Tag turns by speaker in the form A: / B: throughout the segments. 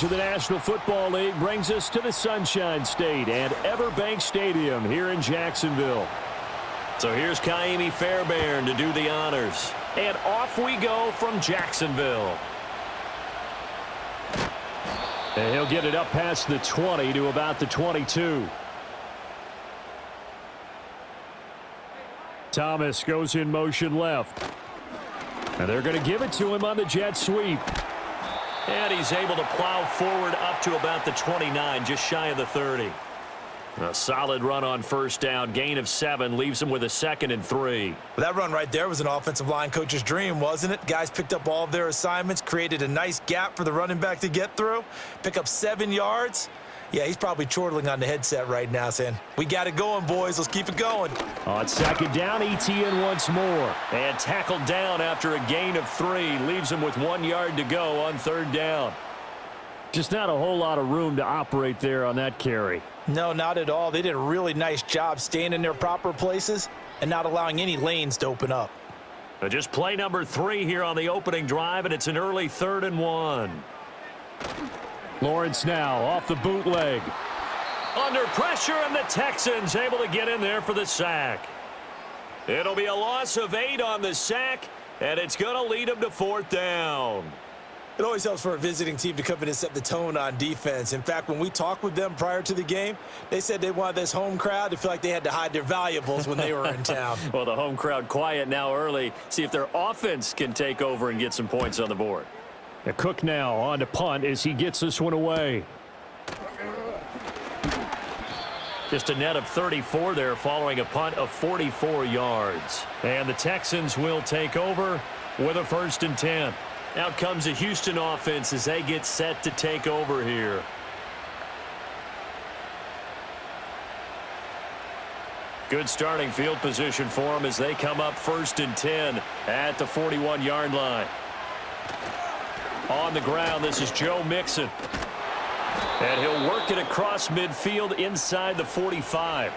A: coverage of the National Football League brings us to the Sunshine State and Everbank Stadium here in Jacksonville.
B: So here's Kaimi Fairbairn to do the honors. And off we go from Jacksonville.
A: And he'll get it up past the 20 to about the 22. Thomas goes in motion left. And they're going to give it to him on the jet sweep.
B: And he's able to plow forward up to about the 29, just shy of the 30. A solid run on first down. Gain of 7 leaves him with a 2nd and 3.
C: Well, that run right there was an offensive line coach's dream, wasn't it? Guys picked up all of their assignments, created a nice gap for the running back to get through, pick up 7 yards. Yeah, he's probably chortling on the headset right now saying, we got it going, boys. Let's keep it going.
A: On 2nd down, Etienne once more.
B: And tackled down after a gain of 3. Leaves him with 1 yard to go on 3rd down.
A: Just not a whole lot of room to operate there on that carry.
C: No, not at all. They did a really nice job staying in their proper places and not allowing any lanes to open up.
B: Just play number 3 here on the opening drive, and it's an early 3rd and 1.
A: Lawrence now off the bootleg.
B: Under pressure, and the Texans able to get in there for the sack. It'll be a loss of 8 on the sack, and it's going to lead them to 4th down.
C: It always helps for a visiting team to come in and set the tone on defense. In fact, when we talked with them prior to the game, they said they wanted this home crowd to feel like they had to hide their valuables when they were in town.
B: Well, the home crowd quiet now early. See if their offense can take over and get some points on the board.
A: Cook now on to punt as he gets this one away.
B: Just a net of 34 there following a punt of 44 yards. And the Texans will take over with a 1st and 10. Out comes the Houston offense as they get set to take over here. Good starting field position for them as they come up 1st and 10 at the 41-yard line. On the ground, this is Joe Mixon. And he'll work it across midfield inside the 45.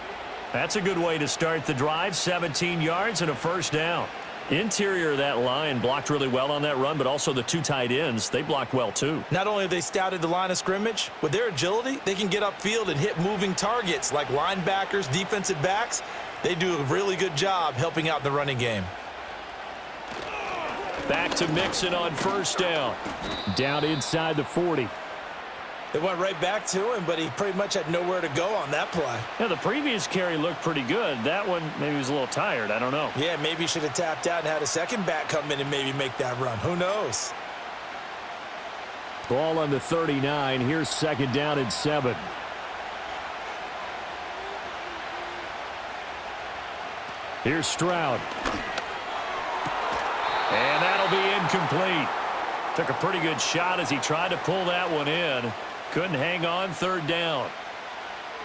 B: That's a good way to start the drive. 17 yards and a 1st down. Interior of that line blocked really well on that run, but also the 2 tight ends, they blocked well too.
C: Not only have they scouted the line of scrimmage, with their agility, they can get upfield and hit moving targets like linebackers, defensive backs. They do a really good job helping out the running game.
B: Back to Mixon on 1st down.
A: Down inside the 40.
C: They went right back to him, but he pretty much had nowhere to go on that play.
B: Yeah, the previous carry looked pretty good. That one, maybe he was a little tired. I don't know.
C: Yeah, maybe he should have tapped out and had a second back come in and maybe make that run. Who knows?
A: Ball on the 39. Here's 2nd down and 7. Here's Stroud.
B: And that'll be incomplete. Took a pretty good shot as he tried to pull that one in. Couldn't hang on 3rd down.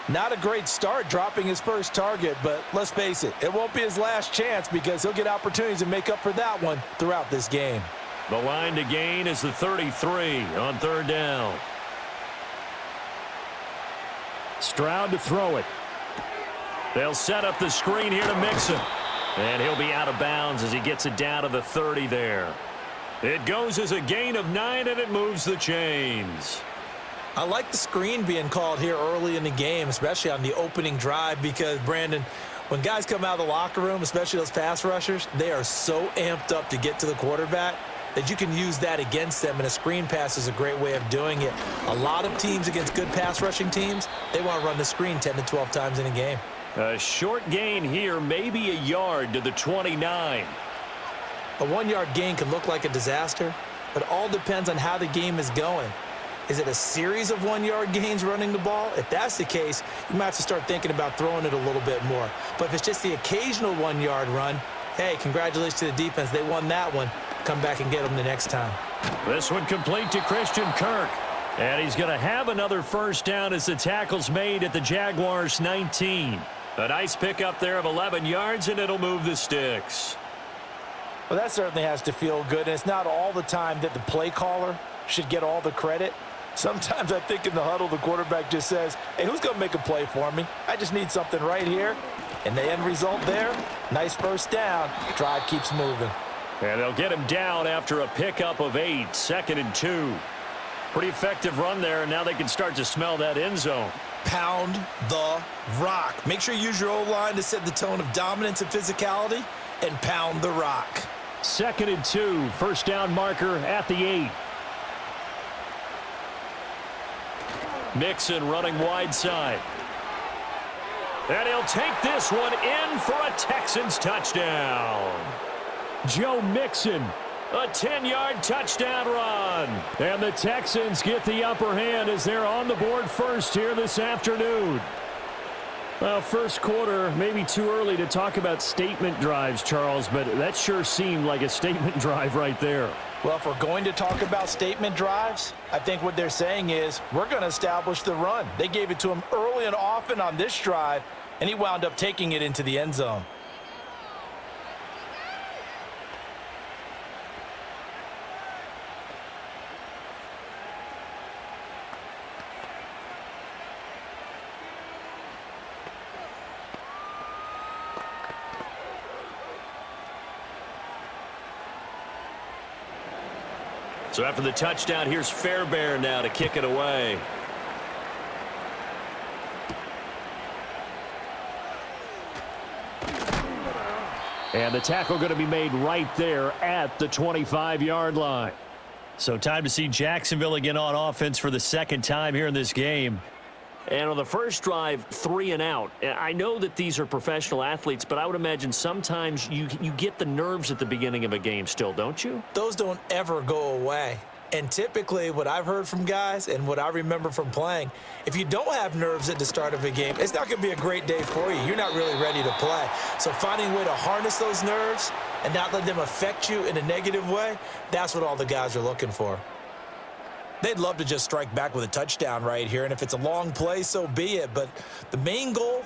C: Not a great start dropping his first target, but let's face it, it won't be his last chance because he'll get opportunities to make up for that one throughout this game.
B: The line to gain is the 33 on 3rd down.
A: Stroud to throw it.
B: They'll set up the screen here to Mixon. And he'll be out of bounds as he gets it down to the 30 there. It goes as a gain of 9, and it moves the chains.
C: I like the screen being called here early in the game, especially on the opening drive, because, Brandon, when guys come out of the locker room, especially those pass rushers, they are so amped up to get to the quarterback that you can use that against them, and a screen pass is a great way of doing it. A lot of teams against good pass rushing teams, they want to run the screen 10 to 12 times in a game.
B: A short gain here, maybe a yard to the 29.
C: A 1-yard gain can look like a disaster, but it all depends on how the game is going. Is it a series of 1-yard gains running the ball? If that's the case, you might have to start thinking about throwing it a little bit more. But if it's just the occasional 1-yard run, hey, congratulations to the defense. They won that one. Come back and get them the next time.
B: This one complete to Christian Kirk. And he's going to have another 1st down as the tackle's made at the Jaguars 19. A nice pickup there of 11 yards, and it'll move the sticks.
C: Well, that certainly has to feel good, and it's not all the time that the play caller should get all the credit. Sometimes I think in the huddle, the quarterback just says, hey, who's going to make a play for me? I just need something right here. And the end result there, nice 1st down. Drive keeps moving.
B: And they'll get him down after a pickup of 8, 2nd and 2. Pretty effective run there, and now they can start to smell that end zone.
C: Pound the rock. Make sure you use your O-line to set the tone of dominance and physicality, and pound the rock.
A: 2nd and 2, first down marker at the 8.
B: Mixon running wide side. And he'll take this one in for a Texans touchdown.
A: Joe Mixon.
B: A 10-yard touchdown run.
A: And the Texans get the upper hand as they're on the board first here this afternoon. Well, first quarter, maybe too early to talk about statement drives, Charles, but that sure seemed like a statement drive right there.
C: Well, if we're going to talk about statement drives, I think what they're saying is we're going to establish the run. They gave it to him early and often on this drive, and he wound up taking it into the end zone.
B: So after the touchdown, here's Fairbairn now to kick it away.
A: And the tackle going to be made right there at the 25-yard line.
B: So time to see Jacksonville again on offense for the second time here in this game. And on the first drive, 3 and out. I know that these are professional athletes, but I would imagine sometimes you get the nerves at the beginning of a game still, don't you?
C: Those don't ever go away. And typically what I've heard from guys and what I remember from playing, if you don't have nerves at the start of a game, it's not going to be a great day for you. You're not really ready to play. So finding a way to harness those nerves and not let them affect you in a negative way, that's what all the guys are looking for. They'd love to just strike back with a touchdown right here, and if it's a long play, so be it. But the main goal,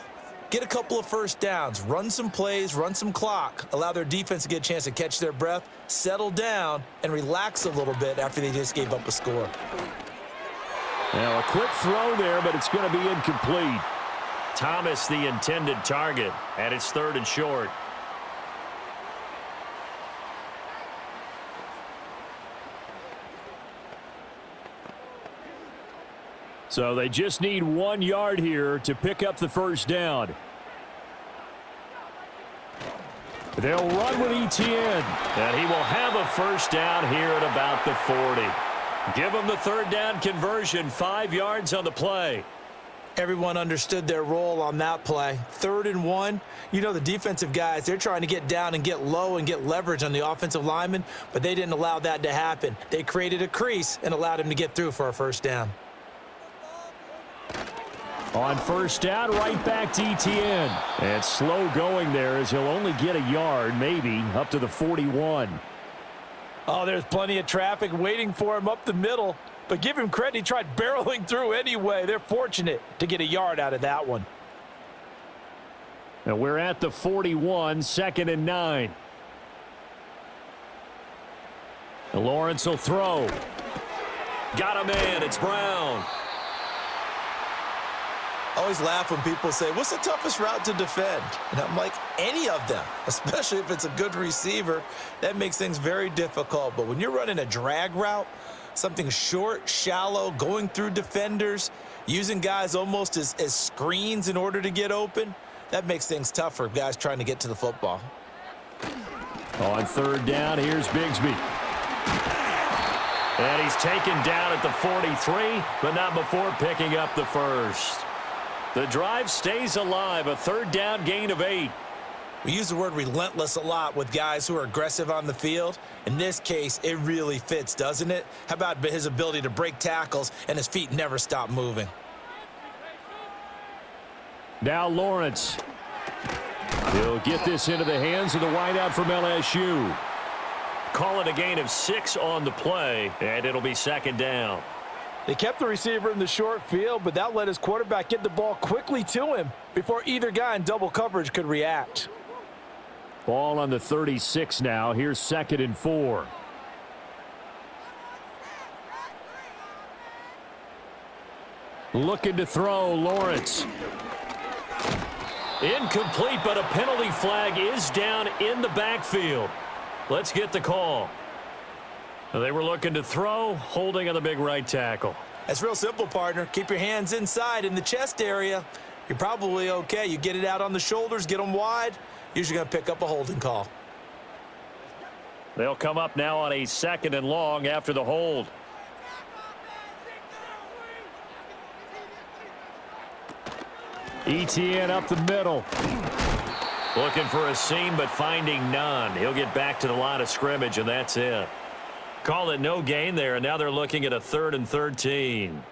C: get a couple of first downs, run some plays, run some clock, allow their defense to get a chance to catch their breath, settle down, and relax a little bit after they just gave up a score.
A: Now, a quick throw there, but it's going to be incomplete.
B: Thomas, the intended target, and it's 3rd and short.
A: So they just need 1 yard here to pick up the first down. They'll run with Etienne.
B: And he will have a first down here at about the 40. Give him the 3rd down conversion, 5 yards on the play.
C: Everyone understood their role on that play. 3rd and 1. You know, the defensive guys, they're trying to get down and get low and get leverage on the offensive lineman, but they didn't allow that to happen. They created a crease and allowed him to get through for a first down.
A: On first down, right back to Etienne. And slow going there as he'll only get a yard, maybe, up to the 41.
C: Oh, there's plenty of traffic waiting for him up the middle. But give him credit, he tried barreling through anyway. They're fortunate to get a yard out of that one.
A: And we're at the 41, 2nd and 9. And Lawrence will throw.
B: Got a man, it's Brown.
C: I always laugh when people say, what's the toughest route to defend? And I'm like, any of them, especially if it's a good receiver. That makes things very difficult. But when you're running a drag route, something short, shallow, going through defenders, using guys almost as screens in order to get open, that makes things tough for guys trying to get to the football.
A: On 3rd down, here's Bigsby.
B: And he's taken down at the 43, but not before picking up the first. The drive stays alive, a 3rd down gain of 8.
C: We use the word relentless a lot with guys who are aggressive on the field. In this case, it really fits, doesn't it? How about his ability to break tackles and his feet never stop moving?
A: Now Lawrence. He'll get this into the hands of the wideout from LSU.
B: Call it a gain of 6 on the play, and it'll be 2nd down.
C: They kept the receiver in the short field, but that let his quarterback get the ball quickly to him before either guy in double coverage could react.
A: Ball on the 36 now. Here's 2nd and 4. Looking to throw, Lawrence.
B: Incomplete, but a penalty flag is down in the backfield. Let's get the call. They were looking to throw, holding on the big right tackle.
C: That's real simple, partner. Keep your hands inside in the chest area. You're probably okay. You get it out on the shoulders, get them wide. Usually going to pick up a holding call.
B: They'll come up now on a 2nd and long after the hold.
A: ETN up the middle.
B: Looking for a seam, but finding none. He'll get back to the line of scrimmage, and that's it. Call it no gain there, and now they're looking at a 3rd and 13.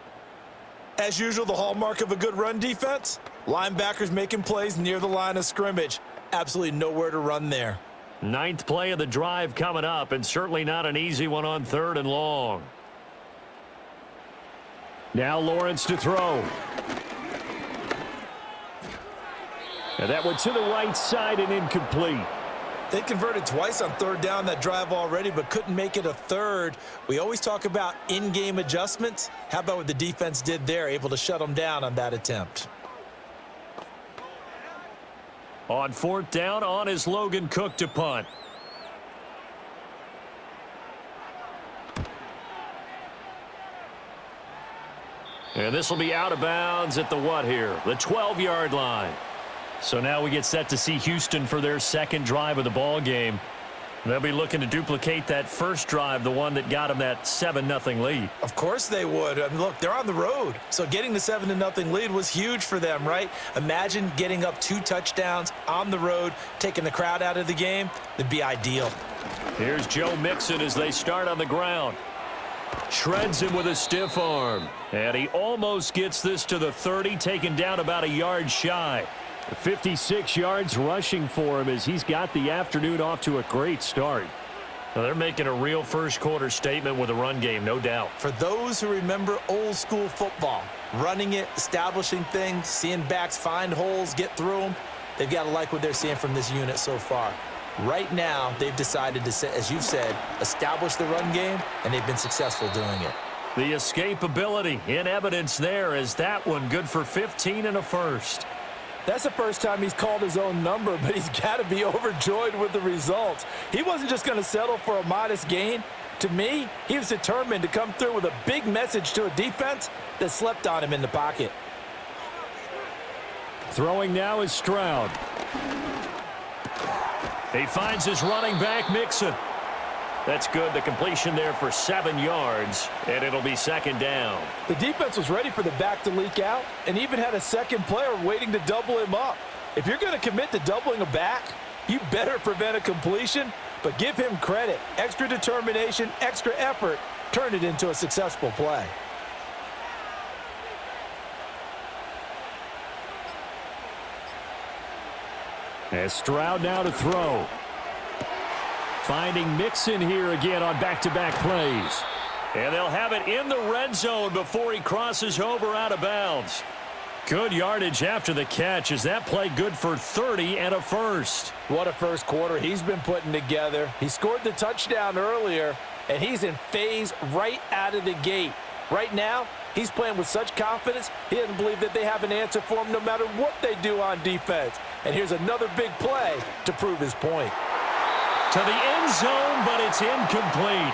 C: As usual, the hallmark of a good run defense, linebackers making plays near the line of scrimmage. Absolutely nowhere to run there.
B: 9th play of the drive coming up, and certainly not an easy one on 3rd and long.
A: Now Lawrence to throw. And that one to the right side and incomplete.
C: They converted twice on 3rd down that drive already, but couldn't make it a 3rd. We always talk about in-game adjustments. How about what the defense did there, able to shut them down on that attempt?
B: On 4th down, on is Logan Cook to punt. And this will be out of bounds at the what here? The 12-yard line. So now we get set to see Houston for their 2nd drive of the ball game. They'll be looking to duplicate that first drive, the one that got them that 7-0 lead.
C: Of course they would. I mean, look, they're on the road. So getting the 7-0 lead was huge for them, right? Imagine getting up 2 touchdowns on the road, taking the crowd out of the game. It'd be ideal.
B: Here's Joe Mixon as they start on the ground. Shreds him with a stiff arm. And he almost gets this to the 30, taken down about a yard shy.
A: 56 yards rushing for him as he's got the afternoon off to a great start.
B: Now they're making a real first-quarter statement with a run game, no doubt.
C: For those who remember old-school football, running it, establishing things, seeing backs find holes, get through them, they've got to like what they're seeing from this unit so far. Right now, they've decided to, as you've said, establish the run game, and they've been successful doing it.
B: The escapability in evidence there is that one good for 15 and a first.
C: That's the first time he's called his own number, but he's got to be overjoyed with the results. He wasn't just going to settle for a modest gain. To me, he was determined to come through with a big message to a defense that slept on him in the pocket.
A: Throwing now is Stroud.
B: He finds his running back, Mixon. That's good. The completion there for 7 yards, and it'll be 2nd down.
C: The defense was ready for the back to leak out and even had a second player waiting to double him up. If you're going to commit to doubling a back, you better prevent a completion, but give him credit. Extra determination, extra effort, turn it into a successful play.
A: As Stroud now to throw. Finding Mixon here again on back-to-back plays.
B: And they'll have it in the red zone before he crosses over out of bounds. Good yardage after the catch. Is that play good for 30 and a first?
C: What a first quarter he's been putting together. He scored the touchdown earlier, and he's in phase right out of the gate. Right now, he's playing with such confidence, he doesn't believe that they have an answer for him no matter what they do on defense. And here's another big play to prove his point.
B: To the end zone, but it's incomplete.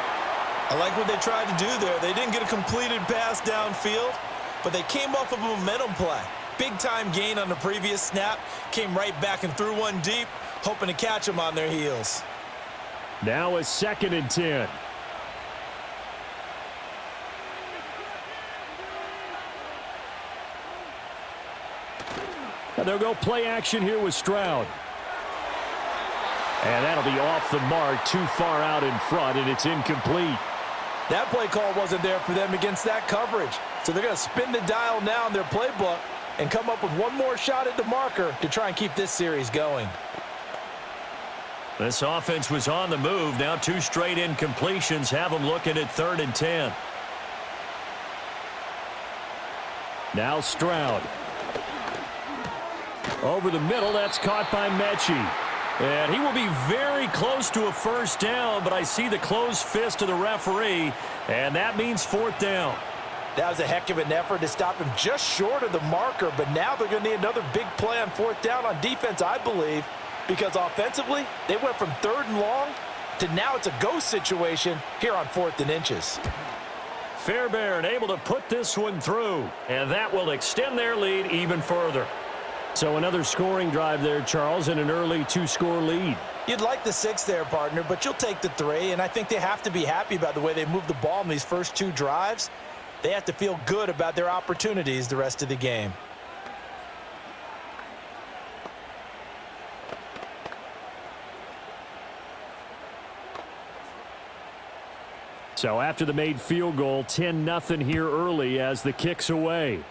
C: I like what they tried to do there. They didn't get a completed pass downfield, but they came off of a momentum play. Big-time gain on the previous snap. Came right back and threw one deep, hoping to catch them on their heels.
A: Now a 2nd and 10. And they'll go play action here with Stroud. And that'll be off the mark, too far out in front, and it's incomplete.
C: That play call wasn't there for them against that coverage. So they're going to spin the dial now in their playbook and come up with one more shot at the marker to try and keep this series going.
B: This offense was on the move. Now 2 straight incompletions have them looking at 3rd and 10.
A: Now Stroud. Over the middle, that's caught by Mechie.
B: And he will be very close to a first down, but I see the closed fist of the referee, and that means 4th down.
C: That was a heck of an effort to stop him just short of the marker, but now they're going to need another big play on 4th down on defense, I believe, because offensively, they went from 3rd and long to now it's a go situation here on 4th and inches.
B: Fairbairn able to put this one through, and that will extend their lead even further.
A: So another scoring drive there, Charles, and an early 2-score lead.
C: You'd like the 6 there, partner, but you'll take the 3, and I think they have to be happy about the way they moved the ball in these first 2 drives. They have to feel good about their opportunities the rest of the game.
A: So after the made field goal, 10-0 here early as the kick's away.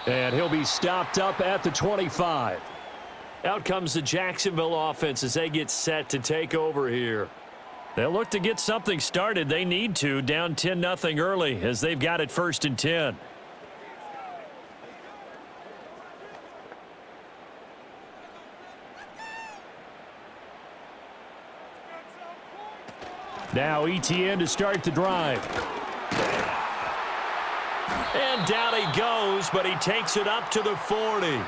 A: And he'll be stopped up at the 25.
B: Out comes the Jacksonville offense as they get set to take over here.
A: They'll look to get something started. They need to, down 10-0 early as they've got it 1st and 10. Now ETN to start the drive.
B: And down he goes, but he takes it up to the 40.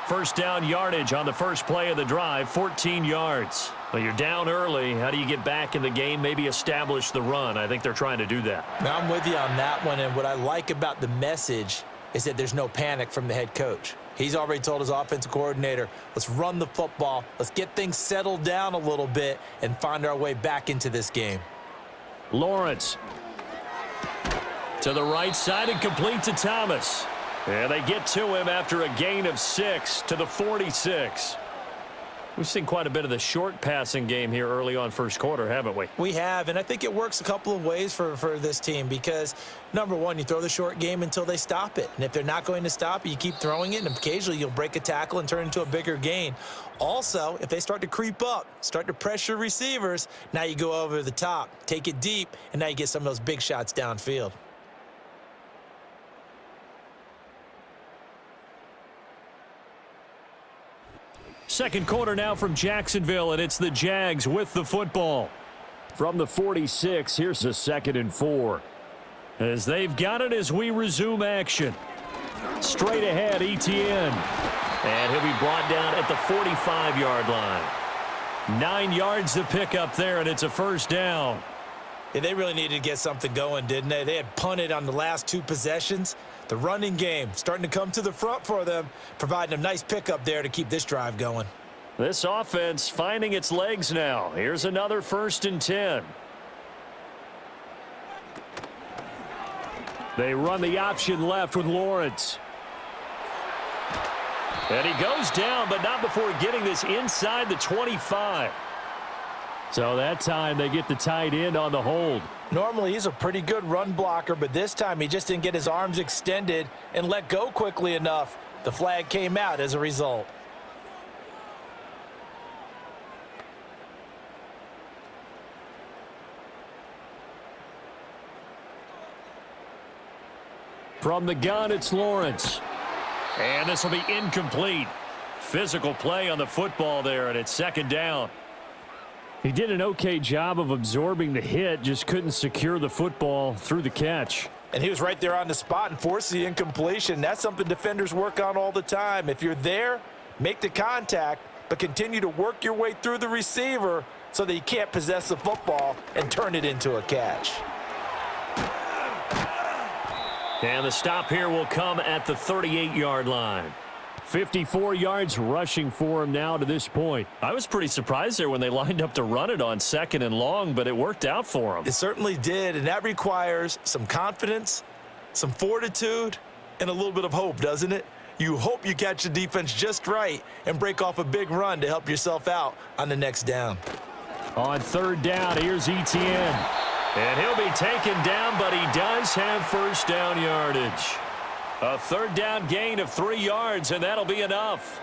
A: First down yardage on the first play of the drive, 14 yards.
B: Well, you're down early. How do you get back in the game? Maybe establish the run. I think they're trying to do that.
C: Now, I'm with you on that one, and what I like about the message is that there's no panic from the head coach. He's already told his offensive coordinator, let's run the football, let's get things settled down a little bit and find our way back into this game.
A: Lawrence to the right side and complete to Thomas. And they get to him after a gain of 6 to the 46. We've seen quite a bit of the short passing game here early on first quarter, haven't we?
C: We have, and I think it works a couple of ways for this team because, number one, you throw the short game until they stop it. And if they're not going to stop it, you keep throwing it, and occasionally you'll break a tackle and turn into a bigger gain. Also, if they start to creep up, start to pressure receivers, now you go over the top, take it deep, and now you get some of those big shots downfield.
A: Second quarter now from Jacksonville, and it's the Jags with the football. From the 46, here's a 2nd and 4. As they've got it as we resume action. Straight ahead, ETN.
B: And he'll be brought down at the 45-yard line.
A: 9 yards to pick up there, and it's a first down.
C: Yeah, they really needed to get something going, didn't they? They had punted on the last 2 possessions. The running game starting to come to the front for them, providing a nice pickup there to keep this drive going.
A: This offense finding its legs now. Here's another 1st and 10. They run the option left with Lawrence. And he goes down, but not before getting this inside the 25. So that time they get the tight end on the hold.
C: Normally he's a pretty good run blocker, but this time he just didn't get his arms extended and let go quickly enough. The flag came out as a result.
A: From the gun, it's Lawrence. And this will be incomplete. Physical play on the football there, and it's 2nd down. He did an okay job of absorbing the hit, just couldn't secure the football through the catch.
C: And he was right there on the spot and forced the incompletion. That's something defenders work on all the time. If you're there, make the contact, but continue to work your way through the receiver so that you can't possess the football and turn it into a catch.
B: And the stop here will come at the 38-yard line.
A: 54 yards rushing for him now to this point.
B: I was pretty surprised there when they lined up to run it on 2nd and long, but it worked out for him.
C: It certainly did, and that requires some confidence, some fortitude, and a little bit of hope, doesn't it? You hope you catch the defense just right and break off a big run to help yourself out on the next down.
A: On 3rd down, here's ETN.
B: And he'll be taken down, but he does have first down yardage. A 3rd down gain of 3 yards, and that'll be enough.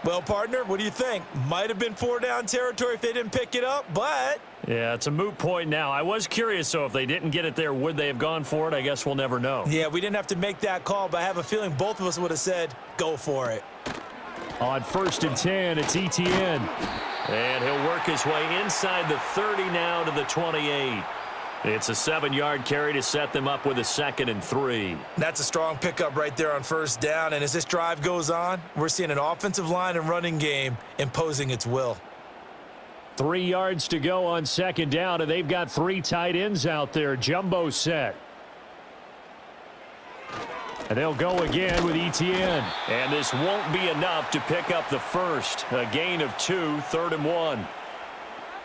C: Well, partner, what do you think? Might have been 4-down territory if they didn't pick it up, but...
A: Yeah, it's a moot point now. I was curious, so if they didn't get it there, would they have gone for it? I guess we'll never know.
C: Yeah, we didn't have to make that call, but I have a feeling both of us would have said, go for it.
A: On 1st and 10, it's ETN.
B: And he'll work his way inside the 30 now to the 28. It's a 7-yard carry to set them up with a 2nd and 3.
C: That's a strong pickup right there on first down. And as this drive goes on, we're seeing an offensive line and running game imposing its will.
A: 3 yards to go on 2nd down, and they've got 3 tight ends out there. Jumbo set. And they'll go again with Etienne.
B: And this won't be enough to pick up the first. A gain of 2, 3rd and 1.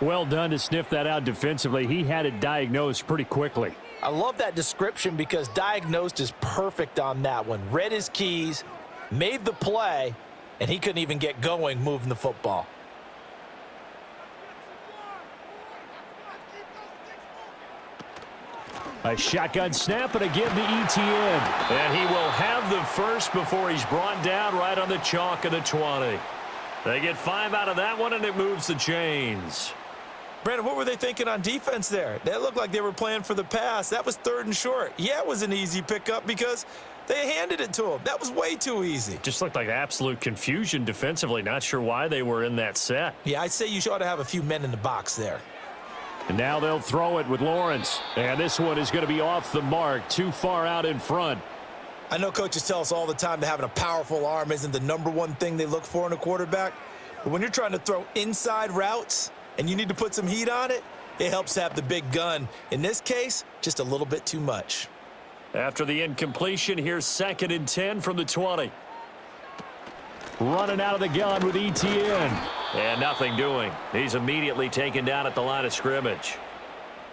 A: Well done to sniff that out defensively. He had it diagnosed pretty quickly.
C: I love that description because diagnosed is perfect on that one. Read his keys, made the play, and he couldn't even get going moving the football.
A: A shotgun snap and a give to Etienne.
B: And he will have the first before he's brought down right on the chalk of the 20. They get 5 out of that one, and it moves the chains.
C: Brandon, what were they thinking on defense there? They looked like they were playing for the pass. That was 3rd and short. Yeah, it was an easy pickup because they handed it to him. That was way too easy.
B: Just looked like absolute confusion defensively. Not sure why they were in that set.
C: Yeah, I'd say you ought to have a few men in the box there.
A: And now they'll throw it with Lawrence. And this one is going to be off the mark, too far out in front.
C: I know coaches tell us all the time that having a powerful arm isn't the #1 thing they look for in a quarterback. But when you're trying to throw inside routes and you need to put some heat on it, it helps have the big gun. In this case, just a little bit too much.
B: After the incompletion, here's 2nd and 10 from the 20.
A: Running out of the gun with Etienne.
B: And nothing doing. He's immediately taken down at the line of scrimmage.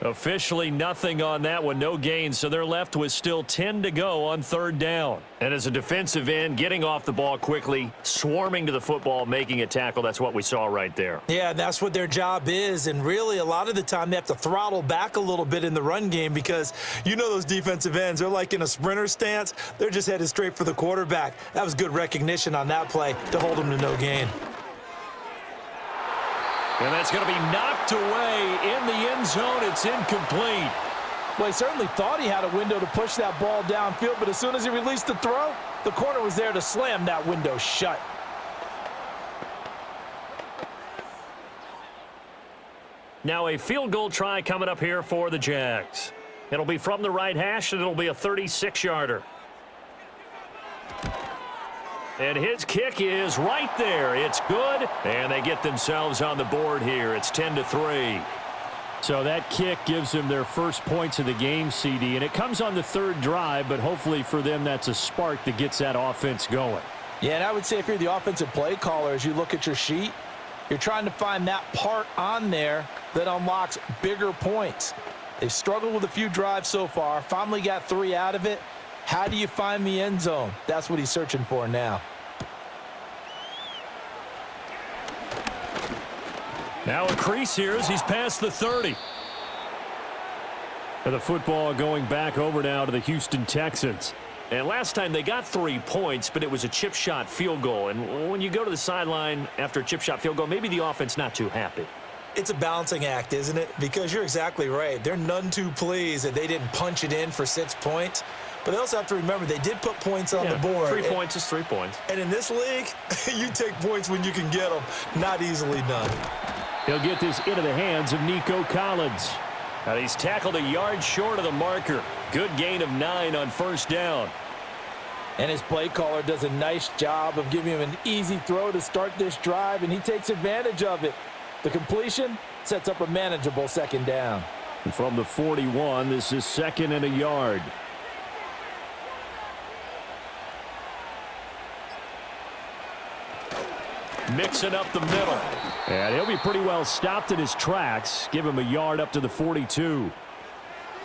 B: Officially nothing on that one, no gain, so they're left with still 10 to go on 3rd down. And as a defensive end, getting off the ball quickly, swarming to the football, making a tackle, that's what we saw right there.
C: Yeah, that's what their job is, and really a lot of the time they have to throttle back a little bit in the run game because you know those defensive ends, they're like in a sprinter stance, they're just headed straight for the quarterback. That was good recognition on that play to hold them to no gain.
B: And that's going to be knocked away in the end zone. It's incomplete.
C: Well, he certainly thought he had a window to push that ball downfield, but as soon as he released the throw, the corner was there to slam that window shut.
B: Now a field goal try coming up here for the Jags. It'll be from the right hash, and it'll be a 36-yarder. And his kick is right there. It's good, and they get themselves on the board here. It's 10-3.
A: So that kick gives them their first points of the game, CD, and it comes on the 3rd drive, but hopefully for them that's a spark that gets that offense going.
C: Yeah, and I would say if you're the offensive play caller, as you look at your sheet, you're trying to find that part on there that unlocks bigger points. They've struggled with a few drives so far, finally got 3 out of it. How do you find the end zone? That's what he's searching for now.
B: Now a crease here as he's past the 30.
A: And the football going back over now to the Houston Texans.
B: And last time they got 3 points, but it was a chip shot field goal. And when you go to the sideline after a chip shot field goal, maybe the offense not too happy.
C: It's a balancing act, isn't it? Because you're exactly right. They're none too pleased that they didn't punch it in for 6 points. But they also have to remember they did put points on the board.
B: 3 points is 3 points.
C: And in this league, you take points when you can get them. Not easily done.
A: He'll get this into the hands of Nico Collins.
B: And he's tackled a yard short of the marker. Good gain of 9 on 1st down.
C: And his play caller does a nice job of giving him an easy throw to start this drive, and he takes advantage of it. The completion sets up a manageable 2nd down.
A: And from the 41, this is 2nd and a yard.
B: Mixing up the middle.
A: And he'll be pretty well stopped in his tracks. Give him a yard up to the 42.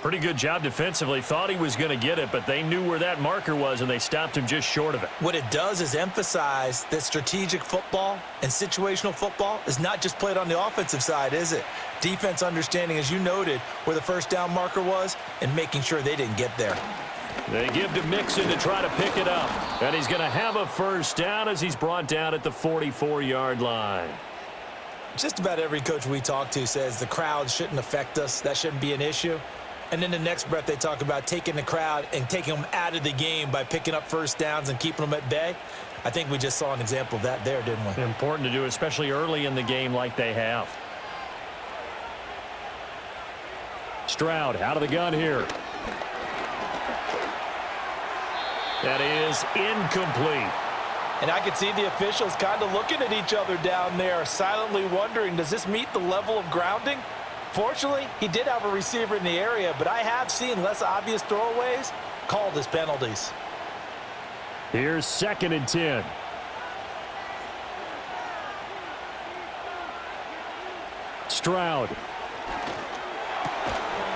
B: Pretty good job defensively. Thought he was going to get it, but they knew where that marker was, and they stopped him just short of it.
C: What it does is emphasize that strategic football and situational football is not just played on the offensive side, is it? Defense understanding, as you noted, where the 1st down marker was and making sure they didn't get there.
B: They give to Mixon to try to pick it up. And he's going to have a 1st down as he's brought down at the 44-yard line.
C: Just about every coach we talk to says the crowd shouldn't affect us. That shouldn't be an issue. And then the next breath they talk about taking the crowd and taking them out of the game by picking up 1st downs and keeping them at bay. I think we just saw an example of that there, didn't we?
B: Important to do, especially early in the game like they have.
A: Stroud out of the gun here.
B: That is incomplete.
C: And I could see the officials kind of looking at each other down there, silently wondering, does this meet the level of grounding? Fortunately, he did have a receiver in the area, but I have seen less obvious throwaways called as penalties.
A: Here's 2nd and 10. Stroud.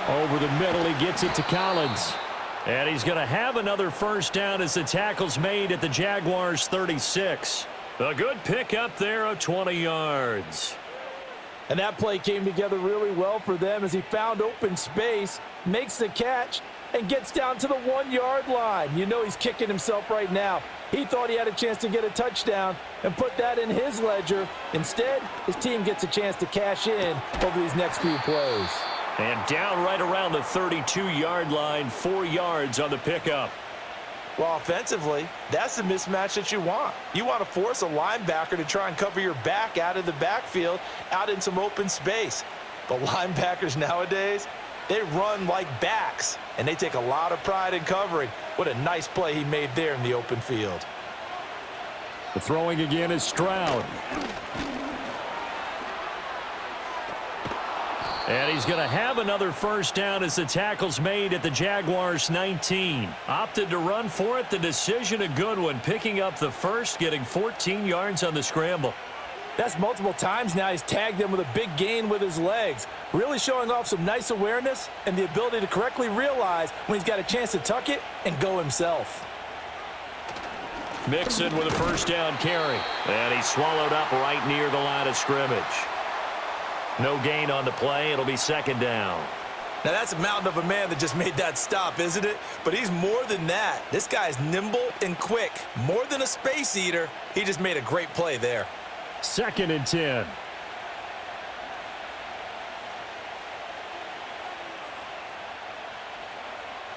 A: Over the middle, he gets it to Collins.
B: And he's going to have another first down as the tackle's made at the Jaguars' 36. A good pickup there of 20 yards.
C: And that play came together really well for them as he found open space, makes the catch, and gets down to the 1-yard line. You know he's kicking himself right now. He thought he had a chance to get a touchdown and put that in his ledger. Instead, his team gets a chance to cash in over these next few plays.
B: And down right around the 32-yard line, 4 yards on the pickup.
C: Well, offensively, that's the mismatch that you want. You want to force a linebacker to try and cover your back out of the backfield, out in some open space. But linebackers nowadays, they run like backs, and they take a lot of pride in covering. What a nice play he made there in the open field.
A: The throwing again is Stroud.
B: And he's going to have another first down as the tackle's made at the Jaguars' 19. Opted to run for it. The decision a good one. Picking up the first, getting 14 yards on the scramble.
C: That's multiple times now he's tagged him with a big gain with his legs. Really showing off some nice awareness and the ability to correctly realize when he's got a chance to tuck it and go himself.
B: Mixon with a first down carry. And he's swallowed up right near the line of scrimmage. No gain on the play. It'll be 2nd down.
C: Now, that's a mountain of a man that just made that stop, isn't it? But he's more than that. This guy's nimble and quick. More than a space eater. He just made a great play there.
A: 2nd and 10.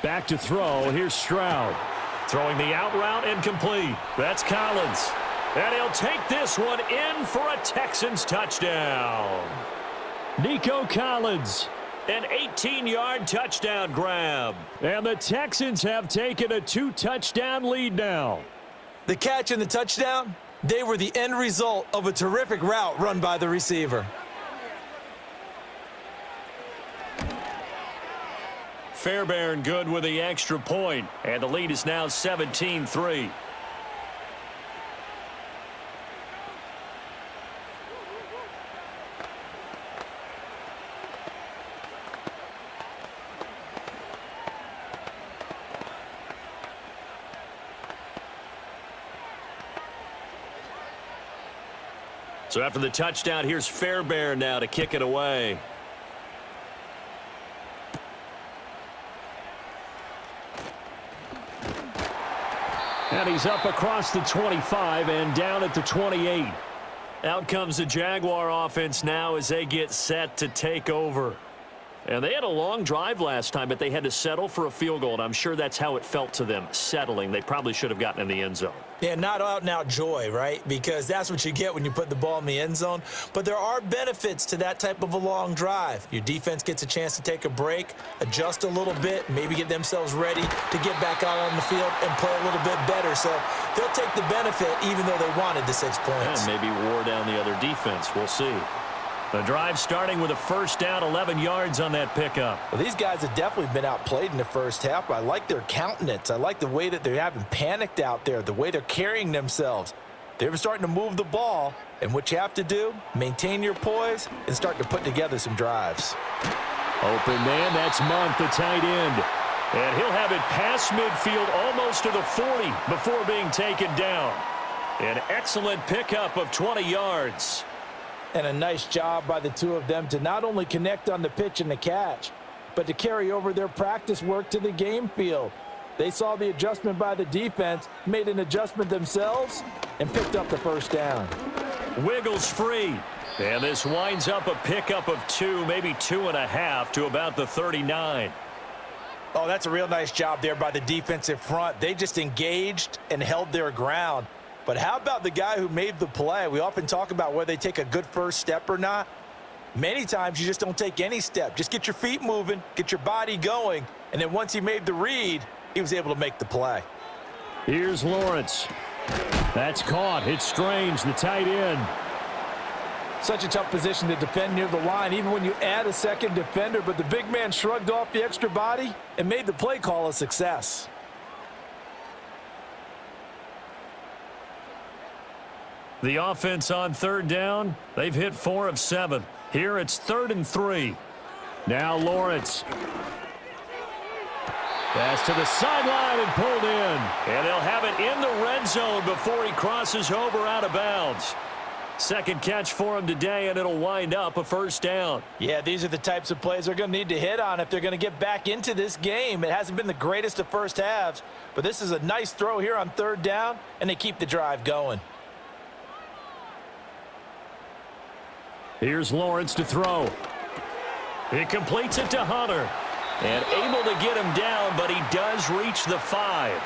A: Back to throw. Here's Stroud.
B: Throwing the out route incomplete. That's Collins. And he'll take this one in for a Texans touchdown.
A: Nico Collins.
B: An 18-yard touchdown grab.
A: And the Texans have taken a 2-touchdown lead now.
C: The catch and the touchdown, they were the end result of a terrific route run by the receiver.
B: Fairbairn good with the extra point. And the lead is now 17-3. So after the touchdown, here's Fairbairn now to kick it away.
A: And he's up across the 25 and down at the 28.
B: Out comes the Jaguar offense now as they get set to take over. And they had a long drive last time, but they had to settle for a field goal, and I'm sure that's how it felt to them, settling. They probably should have gotten in the end zone.
C: Yeah, not out-and-out joy, right? Because that's what you get when you put the ball in the end zone. But there are benefits to that type of a long drive. Your defense gets a chance to take a break, adjust a little bit, maybe get themselves ready to get back out on the field and play a little bit better. So they'll take the benefit even though they wanted the 6 points.
B: And maybe wore down the other defense. We'll see. The drive starting with a first down, 11 yards on that pickup.
C: Well, these guys have definitely been outplayed in the first half. I like their countenance. I like the way that they haven't panicked out there, the way they're carrying themselves. They're starting to move the ball, and what you have to do, maintain your poise and start to put together some drives.
A: Open man, that's Monk, the tight end.
B: And he'll have it past midfield almost to the 40 before being taken down. An excellent pickup of 20 yards.
C: And a nice job by the two of them to not only connect on the pitch and the catch, but to carry over their practice work to the game field. They saw the adjustment by the defense, made an adjustment themselves, and picked up the first down.
B: Wiggles free. And this winds up a pickup of 2, maybe 2.5 to about the 39.
C: Oh, that's a real nice job there by the defensive front. They just engaged and held their ground. But how about the guy who made the play? We often talk about whether they take a good first step or not. Many times you just don't take any step. Just get your feet moving, get your body going, and then once he made the read, he was able to make the play.
A: Here's Lawrence. That's caught. It's Strange, the tight end.
C: Such a tough position to defend near the line, even when you add a second defender, but the big man shrugged off the extra body and made the play call a success.
B: The offense on third down, they've hit 4 of 7. Here it's 3rd and 3.
A: Now Lawrence. Pass to the sideline and pulled in.
B: And they'll have it in the red zone before he crosses over out of bounds. Second catch for him today, and it'll wind up a first down.
C: Yeah, these are the types of plays they're going to need to hit on if they're going to get back into this game. It hasn't been the greatest of first halves, but this is a nice throw here on third down, and they keep the drive going.
A: Here's Lawrence to throw.
B: He completes it to Hunter. And able to get him down, but he does reach the 5.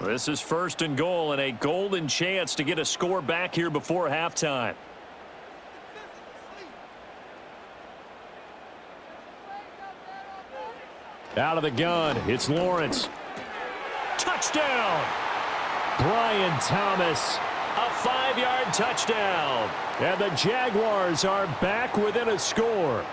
B: This is 1st and goal and a golden chance to get a score back here before halftime.
A: Out of the gun, it's Lawrence.
B: Touchdown!
A: Brian Thomas.
B: A 5-yard touchdown.
A: And the Jaguars are back within a score.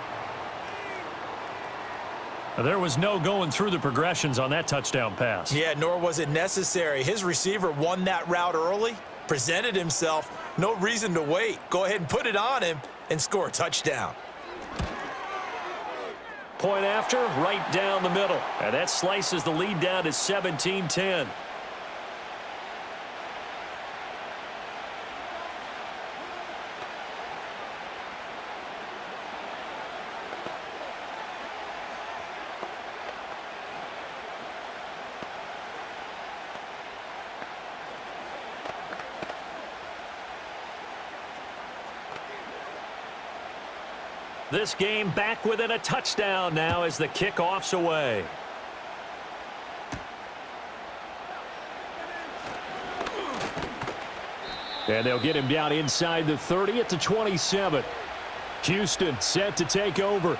B: There was no going through the progressions on that touchdown pass.
C: Yeah, nor was it necessary. His receiver won that route early, presented himself. No reason to wait. Go ahead and put it on him and score a touchdown.
B: Point after, right down the middle. And that slices the lead down to 17-10. This game back within a touchdown now as the kickoff's away.
A: And they'll get him down inside the 30 at the 27. Houston set to take over.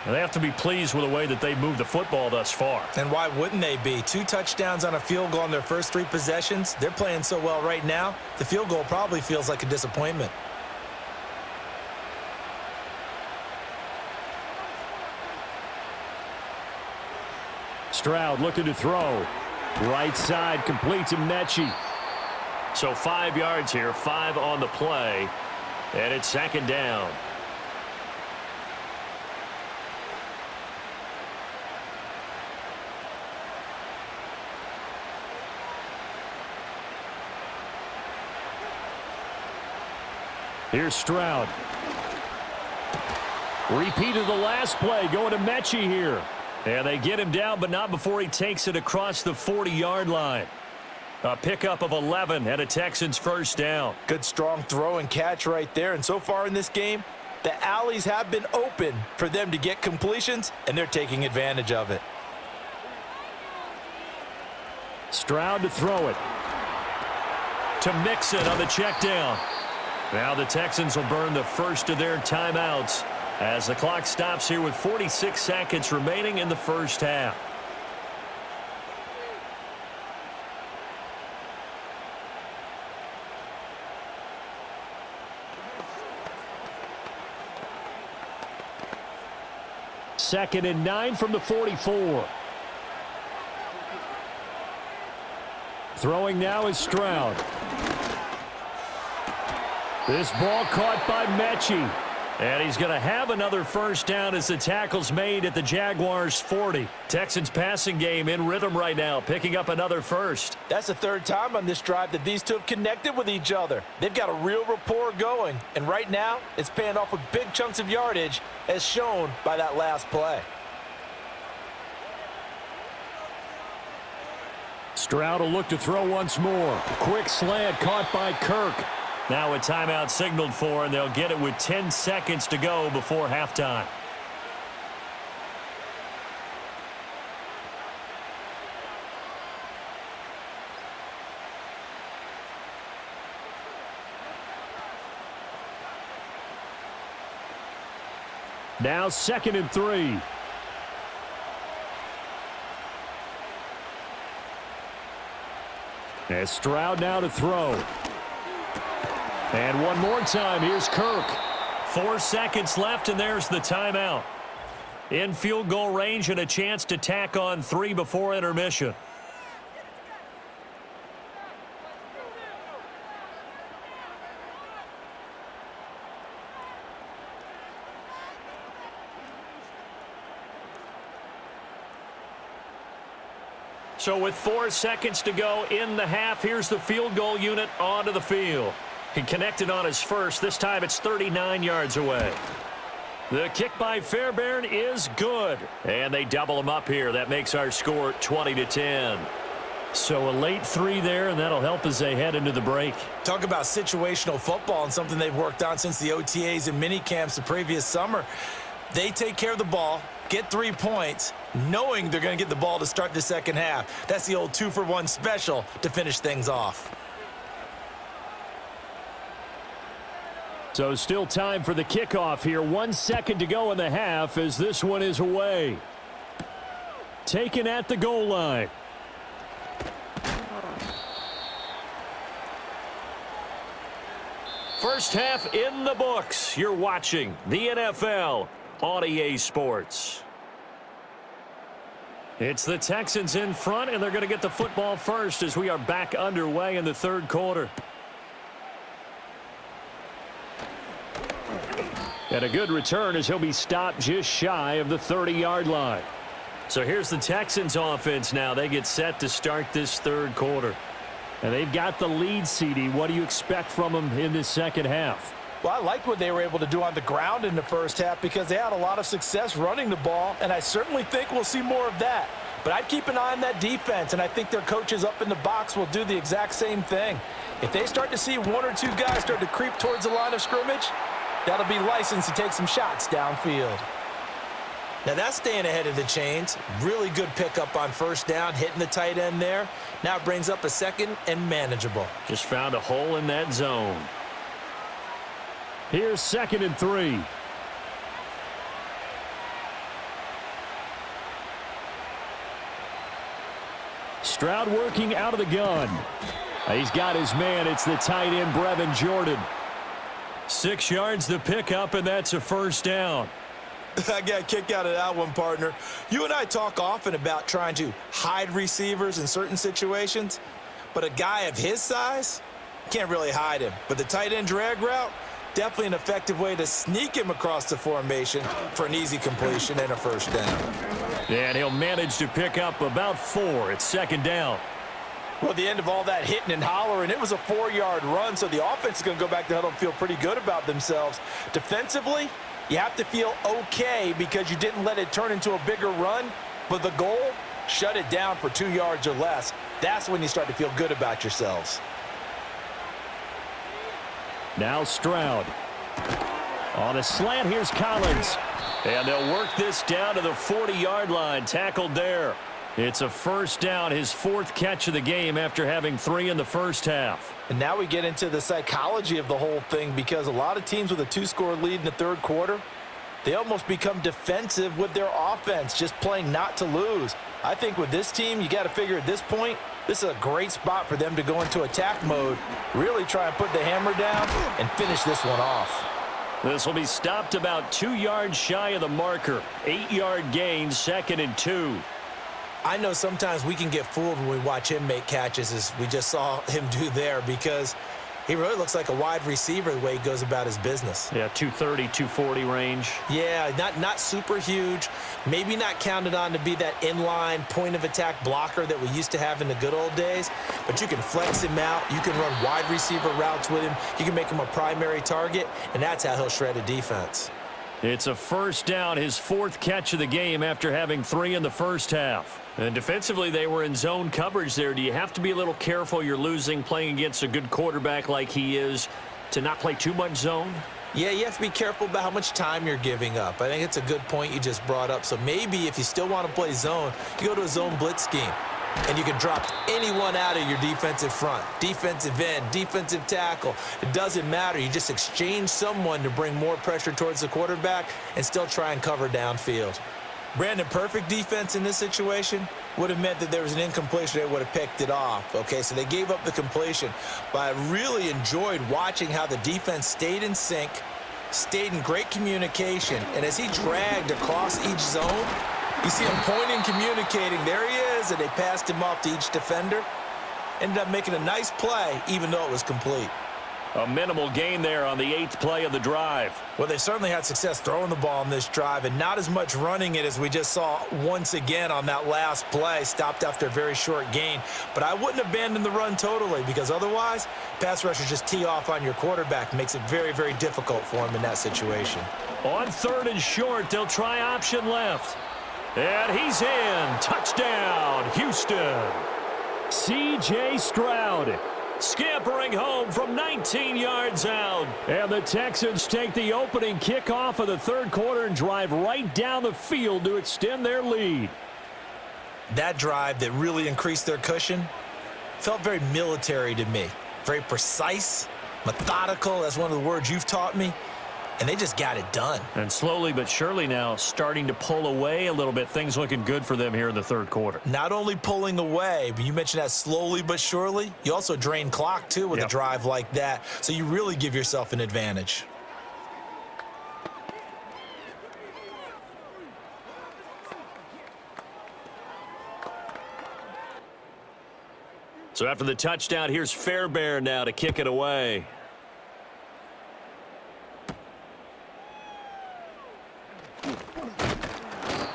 B: They have to be pleased with the way that they've moved the football thus far.
C: And why wouldn't they be? 2 touchdowns on a field goal on their first 3 possessions. They're playing so well right now, the field goal probably feels like a disappointment.
A: Stroud looking to throw. Right side completes to Mechie.
B: So 5 yards here, 5 on the play. And it's 2nd down.
A: Here's Stroud. Repeat of the last play going to Mechie here.
B: And they get him down, but not before he takes it across the 40-yard line. A pickup of 11 and a Texans first down.
C: Good strong throw and catch right there. And so far in this game, the alleys have been open for them to get completions, and they're taking advantage of it.
A: Stroud to throw it.
B: To mix it on the check down. Now the Texans will burn the first of their timeouts as the clock stops here with 46 seconds remaining in the first half.
A: Second and 9 from the 44. Throwing now is Stroud. This ball caught by Mechie.
B: And he's going to have another first down as the tackle's made at the Jaguars' 40. Texans passing game in rhythm right now, picking up another first.
C: That's the 3rd time on this drive that these two have connected with each other. They've got a real rapport going, and right now it's paying off with big chunks of yardage as shown by that last play.
A: Stroud will look to throw once more. Quick slant caught by Kirk.
B: Now a timeout signaled for, and they'll get it with 10 seconds to go before halftime.
A: Now 2nd and 3. And Stroud now to throw. And one more time, here's Kirk.
B: 4 seconds left, and there's the timeout. In field goal range and a chance to tack on 3 before intermission. So with 4 seconds to go in the half, here's the field goal unit onto the field. He connected on his first. This time it's 39 yards away. The kick by Fairbairn is good. And they double him up here. That makes our score 20-10.
A: So a late 3 there, and that'll help as they head into the break.
C: Talk about situational football and something they've worked on since the OTAs and mini camps the previous summer. They take care of the ball, get 3 points, knowing they're going to get the ball to start the second half. That's the old 2-for-1 special to finish things off.
A: So still time for the kickoff here. 1 second to go in the half as this one is away. Taken at the goal line.
B: First half in the books. You're watching the NFL on EA Sports. It's the Texans in front, and they're going to get the football first as we are back underway in the third quarter.
A: And a good return as he'll be stopped just shy of the 30-yard line.
B: So here's the Texans offense now. They get set to start this third quarter.
A: And they've got the lead, CD. What do you expect from them in this second half?
C: Well, I like what they were able to do on the ground in the first half because they had a lot of success running the ball, and I certainly think we'll see more of that. But I'd keep an eye on that defense, and I think their coaches up in the box will do the exact same thing. If they start to see 1 or 2 guys start to creep towards the line of scrimmage, that'll be licensed to take some shots downfield. Now that's staying ahead of the chains. Really good pickup on first down, hitting the tight end there. Now it brings up a second and manageable.
B: Just found a hole in that zone.
A: Here's 2nd and 3. Stroud working out of the gun. He's got his man. It's the tight end, Brevin Jordan.
B: 6 yards the pickup, and that's a first down.
C: I got a kick out of that one, partner. You and I talk often about trying to hide receivers in certain situations, but a guy of his size can't really hide him. But the tight end drag route, definitely an effective way to sneak him across the formation for an easy completion and a first down.
B: And he'll manage to pick up about 4. It's second down.
C: Well, the end of all that hitting and hollering, it was a 4-yard run, so the offense is going to go back to huddle and feel pretty good about themselves. Defensively, you have to feel okay because you didn't let it turn into a bigger run, but the goal, shut it down for 2 yards or less. That's when you start to feel good about yourselves.
A: Now Stroud. On a slant, here's Collins.
B: And they'll work this down to the 40-yard line, tackled there. It's a first down, his 4th catch of the game after having 3 in the first half.
C: And now we get into the psychology of the whole thing because a lot of teams with a 2-score lead in the third quarter, they almost become defensive with their offense, just playing not to lose. I think with this team, you got to figure at this point, this is a great spot for them to go into attack mode, really try and put the hammer down and finish this one off.
B: This will be stopped about 2 yards shy of the marker. 8-yard gain, 2nd and 2.
C: I know sometimes we can get fooled when we watch him make catches, as we just saw him do there, because he really looks like a wide receiver the way he goes about his business.
B: Yeah, 230, 240 range.
C: Yeah, not super huge. Maybe not counted on to be that inline point-of-attack blocker that we used to have in the good old days, but you can flex him out. You can run wide receiver routes with him. You can make him a primary target, and that's how he'll shred a defense.
B: It's a first down, his 4th catch of the game after having 3 in the first half. And defensively, they were in zone coverage there. Do you have to be a little careful? You're losing playing against a good quarterback like he is to not play too much zone?
C: Yeah, you have to be careful about how much time you're giving up. I think it's a good point you just brought up. So maybe if you still want to play zone, you go to a zone blitz scheme. and you can drop anyone out of your defensive front, defensive end, defensive tackle. It doesn't matter. You just exchange someone to bring more pressure towards the quarterback and still try and cover downfield. Brandon, perfect defense in this situation would have meant that there was an incompletion. They would have picked it off. Okay, so they gave up the completion. But I really enjoyed watching how the defense stayed in sync, stayed in great communication, and as he dragged across each zone, you see him pointing, communicating. There he is, and they passed him off to each defender. Ended up making a nice play, even though it was complete.
B: A minimal gain there on the 8th play of the drive.
C: Well, they certainly had success throwing the ball on this drive and not as much running it as we just saw once again on that last play, stopped after a very short gain. But I wouldn't abandon the run totally because otherwise, pass rushers just tee off on your quarterback. Makes it very, very difficult for him in that situation.
B: On 3rd and short, they'll try option left. And he's in. Touchdown, Houston.
A: C.J. Stroud
B: Scampering home from 19 yards out.
A: And the Texans take the opening kickoff of the 3rd quarter and drive right down the field to extend their lead.
C: That drive that really increased their cushion felt very military to me. Very precise, methodical. That's one of the words you've taught me. And they just got it done.
B: And slowly but surely now starting to pull away a little bit. Things looking good for them here in the 3rd quarter.
C: Not only pulling away, but you mentioned that slowly but surely. You also drain clock, too, with a drive like that. So you really give yourself an advantage.
B: So after the touchdown, here's Fairbairn now to kick it away.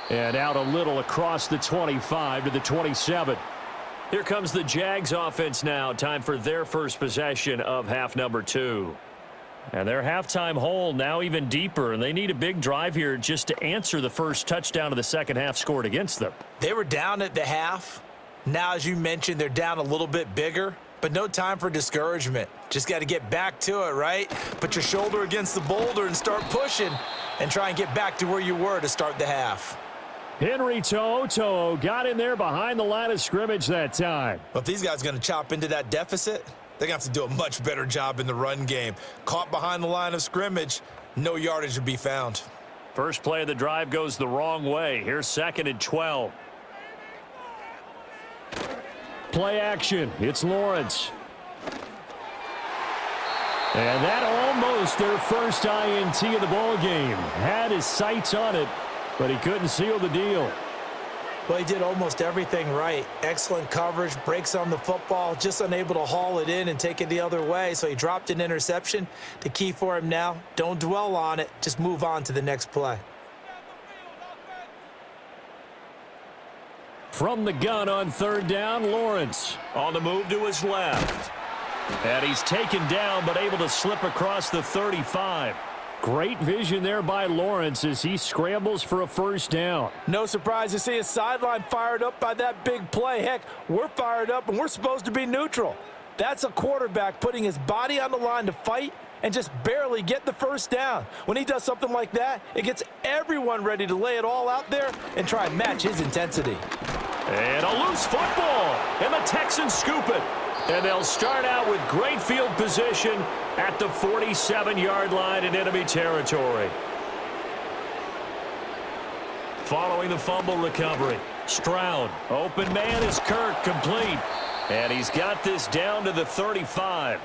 A: And out a little across the 25 to the 27.
B: Here comes the Jags offense now. Time for their first possession of half number 2.
A: And their halftime hole now even deeper, and they need a big drive here just to answer the first touchdown of the second half scored against them.
C: They were down at the half. Now, as you mentioned, they're down a little bit bigger, but no time for discouragement. Just got to get back to it, right? Put your shoulder against the boulder and start pushing and try and get back to where you were to start the half.
A: Henry To'o got in there behind the line of scrimmage that time.
C: Well, if these guys are going to chop into that deficit, they're going to have to do a much better job in the run game. Caught behind the line of scrimmage, no yardage to be found.
B: First play of the drive goes the wrong way. Here's 2nd and 12.
A: Play action. It's Lawrence. And that almost their first INT of the ball game. Had his sights on it, but he couldn't seal the deal.
C: Well, he did almost everything right. Excellent coverage, breaks on the football, just unable to haul it in and take it the other way. So he dropped an interception. The key for him now, don't dwell on it. Just move on to the next play.
A: From the gun on 3rd down, Lawrence.
B: On the move to his left. And he's taken down but able to slip across the 35.
A: Great vision there by Lawrence as he scrambles for a first down.
C: No surprise to see his sideline fired up by that big play. Heck, we're fired up and we're supposed to be neutral. That's a quarterback putting his body on the line to fight and just barely get the first down. When he does something like that, it gets everyone ready to lay it all out there and try and match his intensity.
B: And a loose football, and the Texans scoop it. And they'll start out with great field position at the 47-yard line in enemy territory. Following the fumble recovery, Stroud. Open man is Kirk, complete. And he's got this down to the 35.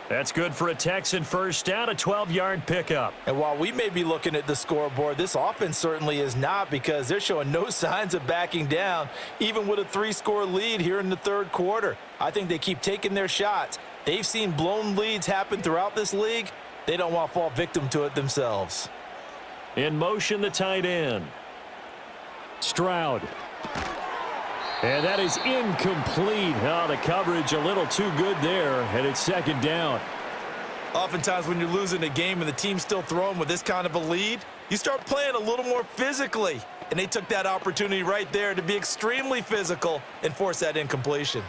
B: That's good for a Texan first down, a 12-yard pickup.
C: And while we may be looking at the scoreboard, this offense certainly is not, because they're showing no signs of backing down, even with a 3-score lead here in the 3rd quarter. I think they keep taking their shots. They've seen blown leads happen throughout this league. They don't want to fall victim to it themselves.
B: In motion, the tight end.
A: Stroud. And that is incomplete. Oh, the coverage a little too good there, and it's 2nd down.
C: Oftentimes when you're losing a game and the team's still throwing with this kind of a lead, you start playing a little more physically. And they took that opportunity right there to be extremely physical and force that incompletion.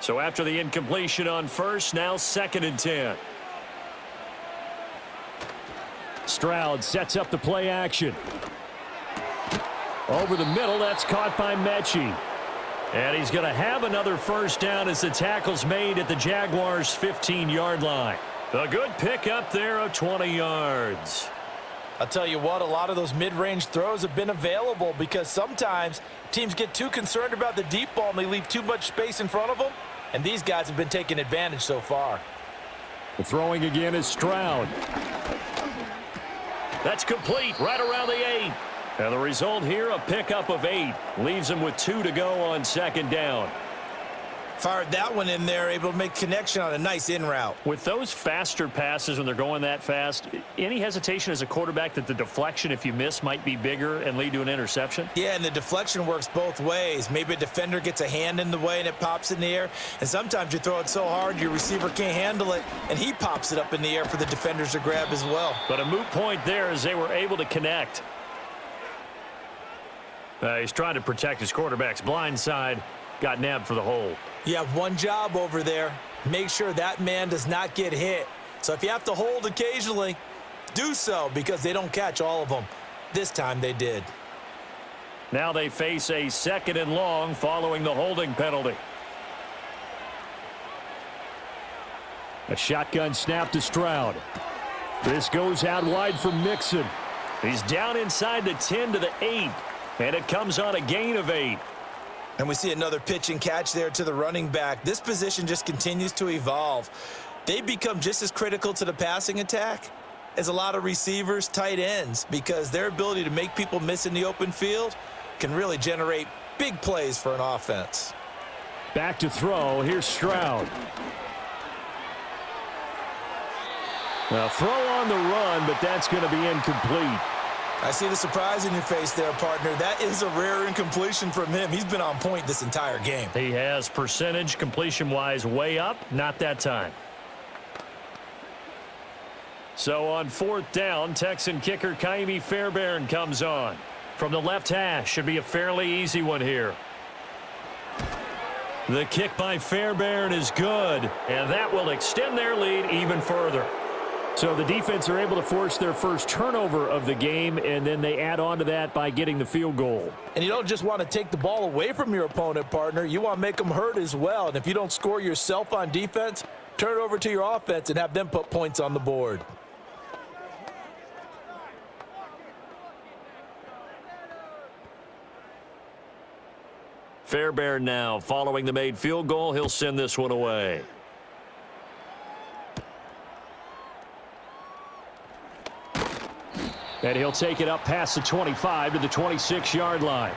B: So after the incompletion on first, now 2nd and 10.
A: Stroud sets up the play action. Over the middle, that's caught by Mechie.
B: And he's going to have another first down as the tackle's made at the Jaguars' 15-yard line. A good pickup there of 20 yards.
C: I'll tell you what, a lot of those mid-range throws have been available because sometimes teams get too concerned about the deep ball and they leave too much space in front of them, and these guys have been taking advantage so far.
A: The throwing again is Stroud.
B: That's complete right around the 8. And the result here, a pickup of 8. Leaves him with 2 to go on second down.
C: Fired that one in there, able to make connection on a nice in route.
B: With those faster passes when they're going that fast, any hesitation as a quarterback that the deflection, if you miss, might be bigger and lead to an interception?
C: Yeah, and the deflection works both ways. Maybe a defender gets a hand in the way and it pops in the air. And sometimes you throw it so hard your receiver can't handle it, and he pops it up in the air for the defenders to grab as well.
B: But a moot point there as they were able to connect. He's trying to protect his quarterback's blind side. Got nabbed for the hold.
C: You have one job over there. Make sure that man does not get hit. So if you have to hold occasionally, do so because they don't catch all of them. This time they did.
B: Now they face a 2nd and long following the holding penalty.
A: A shotgun snap to Stroud. This goes out wide for Mixon.
B: He's down inside the 10 to the 8. And it comes on a gain of 8.
C: And we see another pitch and catch there to the running back. This position just continues to evolve. They become just as critical to the passing attack as a lot of receivers, tight ends, because their ability to make people miss in the open field can really generate big plays for an offense.
A: Back to throw. Here's Stroud. A throw on the run, but that's going to be incomplete.
C: I see the surprise in your face there, partner. That is a rare incompletion from him. He's been on point this entire game.
B: He has percentage completion-wise way up. Not that time. So on 4th down, Texan kicker Kaimi Fairbairn comes on. From the left hash, should be a fairly easy one here. The kick by Fairbairn is good, and that will extend their lead even further.
A: So the defense are able to force their first turnover of the game, and then they add on to that by getting the field goal.
C: And you don't just want to take the ball away from your opponent, partner. You want to make them hurt as well. And if you don't score yourself on defense, turn it over to your offense and have them put points on the board.
B: Fairbairn now following the made field goal. He'll send this one away.
A: And he'll take it up past the 25 to the 26-yard line.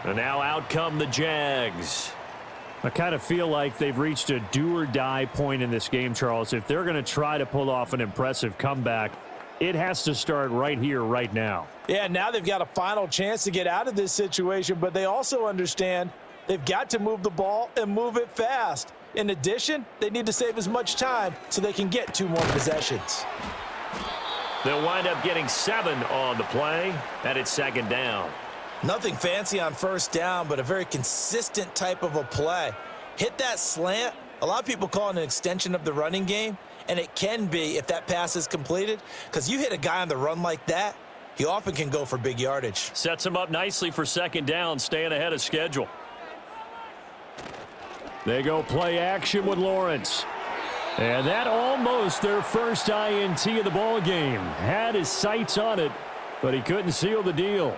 B: And now out come the Jags.
A: I kind of feel like they've reached a do-or-die point in this game, Charles. If they're going to try to pull off an impressive comeback, it has to start right here, right now.
C: Yeah, now they've got a final chance to get out of this situation, but they also understand they've got to move the ball and move it fast. In addition, they need to save as much time so they can get 2 more possessions.
B: They'll wind up getting 7 on the play, and it's 2nd down.
C: Nothing fancy on 1st down, but a very consistent type of a play. Hit that slant. A lot of people call it an extension of the running game, and it can be if that pass is completed, because you hit a guy on the run like that, he often can go for big yardage.
B: Sets him up nicely for 2nd down, staying ahead of schedule.
A: They go play action with Lawrence. And that almost their first INT of the ball game. Had his sights on it, but he couldn't seal the deal.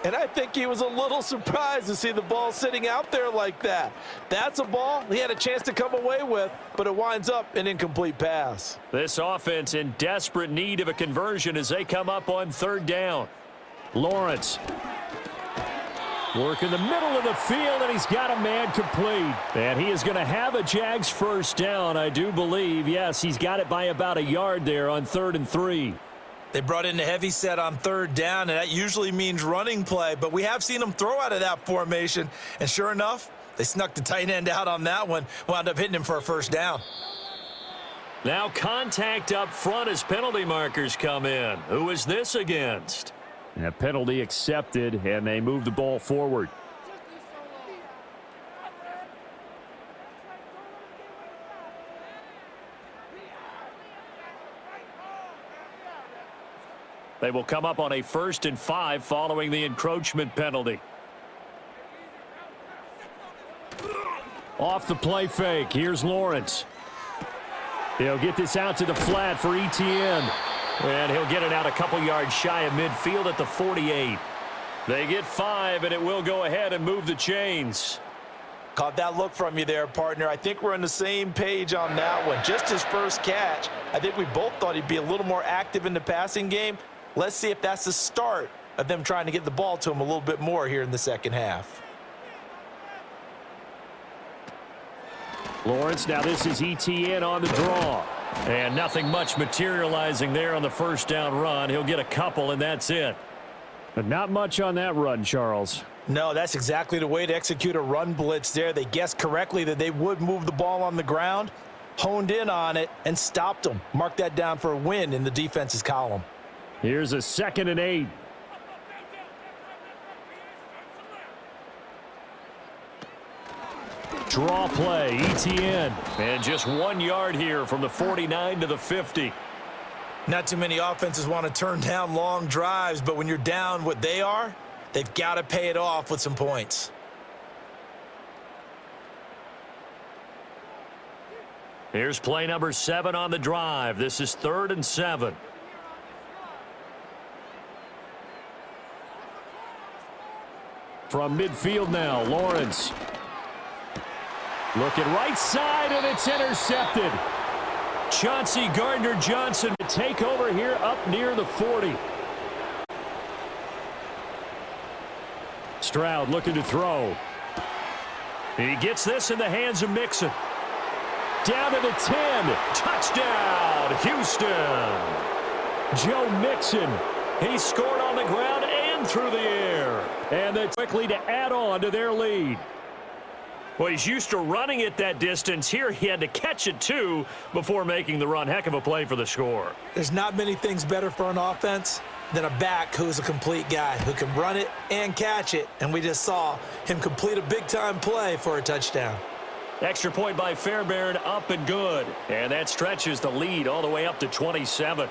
C: And I think he was a little surprised to see the ball sitting out there like that. That's a ball he had a chance to come away with, but it winds up an incomplete pass.
B: This offense in desperate need of a conversion as they come up on 3rd down.
A: Lawrence. Work in the middle of the field, and he's got a man complete. And he is going to have a Jags first down, I do believe. Yes, he's got it by about a yard there on 3rd and 3.
C: They brought in the heavy set on 3rd down, and that usually means running play. But we have seen them throw out of that formation. And sure enough, they snuck the tight end out on that one, wound up hitting him for a first down.
B: Now contact up front as penalty markers come in. Who is this against?
A: And a penalty accepted, and they move the ball forward.
B: They will come up on a 1st and 5 following the encroachment penalty.
A: Off the play fake, here's Lawrence. He'll get this out to the flat for ETN.
B: And he'll get it out a couple yards shy of midfield at the 48. They get 5, and it will go ahead and move the chains.
C: Caught that look from you there, partner. I think we're on the same page on that one. Just his first catch, I think we both thought he'd be a little more active in the passing game. Let's see if that's the start of them trying to get the ball to him a little bit more here in the second half.
A: Lawrence, now this is ETN on the draw.
B: And nothing much materializing there on the first down run. He'll get a couple, and that's it.
A: But not much on that run, Charles.
C: No, that's exactly the way to execute a run blitz there. They guessed correctly that they would move the ball on the ground, honed in on it, and stopped them. Mark that down for a win in the defense's column.
A: Here's a 2nd and 8. Draw play, ETN.
B: And just 1 yard here from the 49 to the 50.
C: Not too many offenses want to turn down long drives, but when you're down what they are, they've got to pay it off with some points.
B: Here's play number 7 on the drive. This is 3rd and 7.
A: From midfield now, Lawrence. Looking right side, and it's intercepted. Chauncey Gardner-Johnson to take over here up near the 40. Stroud looking to throw.
B: He gets this in the hands of Mixon.
A: Down to the 10.
B: Touchdown, Houston.
A: Joe Mixon.
B: He scored on the ground and through the air.
A: And that's quickly to add on to their lead.
B: Well, he's used to running it that distance. Here he had to catch it, too, before making the run. Heck of a play for the score.
C: There's not many things better for an offense than a back who's a complete guy who can run it and catch it. And we just saw him complete a big-time play for a touchdown.
B: Extra point by Fairbairn, up and good. And that stretches the lead all the way up to 27.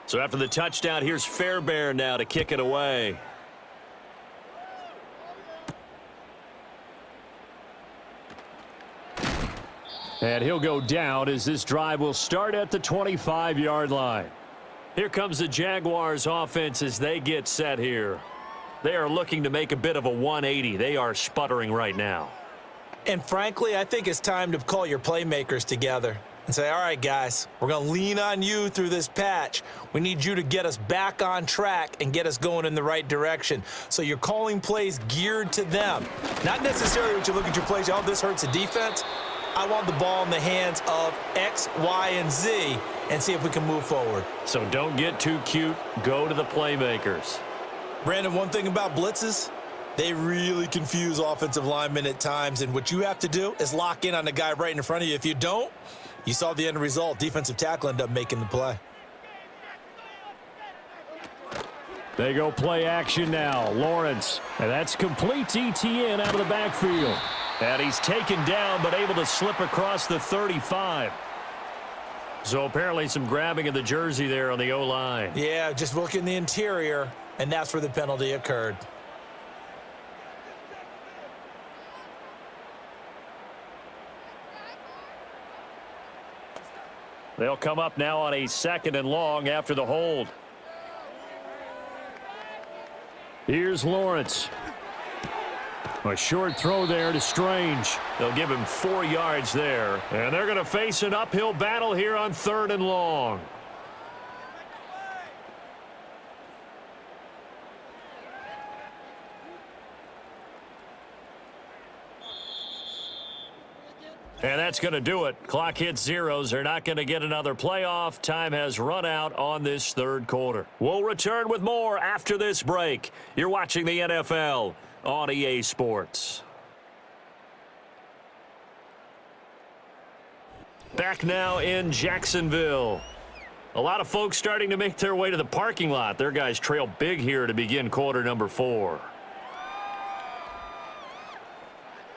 B: So after the touchdown, here's Fairbairn now to kick it away.
A: And he'll go down as this drive will start at the 25-yard line.
B: Here comes the Jaguars offense as they get set here. They are looking to make a bit of a 180. They are sputtering right now.
C: And frankly, I think it's time to call your playmakers together and say, all right, guys, we're going to lean on you through this patch. We need you to get us back on track and get us going in the right direction. So you're calling plays geared to them. Not necessarily when you look at your plays, oh, this hurts the defense. I want the ball in the hands of X, Y, and Z and see if we can move forward.
B: So don't get too cute. Go to the playmakers.
C: Brandon, one thing about blitzes, they really confuse offensive linemen at times, and what you have to do is lock in on the guy right in front of you. If you don't, you saw the end result. Defensive tackle ended up making the play.
A: They go play action now. Lawrence. And that's complete to ETN out of the backfield.
B: And he's taken down but able to slip across the 35. So apparently some grabbing of the jersey there on the O-line.
C: Yeah, just look in the interior, and that's where the penalty occurred.
B: They'll come up now on a 2nd and long after the hold.
A: Here's Lawrence. A short throw there to Strange.
B: They'll give him 4 yards there. And they're going to face an uphill battle here on 3rd and long. And that's going to do it. Clock hits zeros. They're not going to get another playoff. Time has run out on this 3rd quarter. We'll return with more after this break. You're watching the NFL on EA Sports. Back now in Jacksonville. A lot of folks starting to make their way to the parking lot. Their guys trail big here to begin quarter number 4.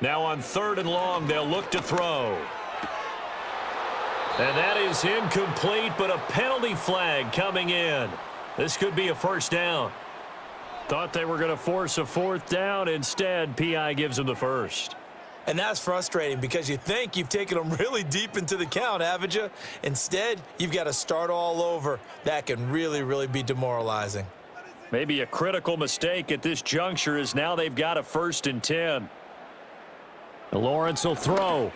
B: Now on 3rd and long, they'll look to throw. And that is incomplete, but a penalty flag coming in. This could be a first down. Thought they were going to force a 4th down. Instead, PI gives them the first.
C: And that's frustrating because you think you've taken them really deep into the count, haven't you? Instead, you've got to start all over. That can really, really be demoralizing.
B: Maybe a critical mistake at this juncture is now they've got a 1st and 10.
A: Lawrence will throw.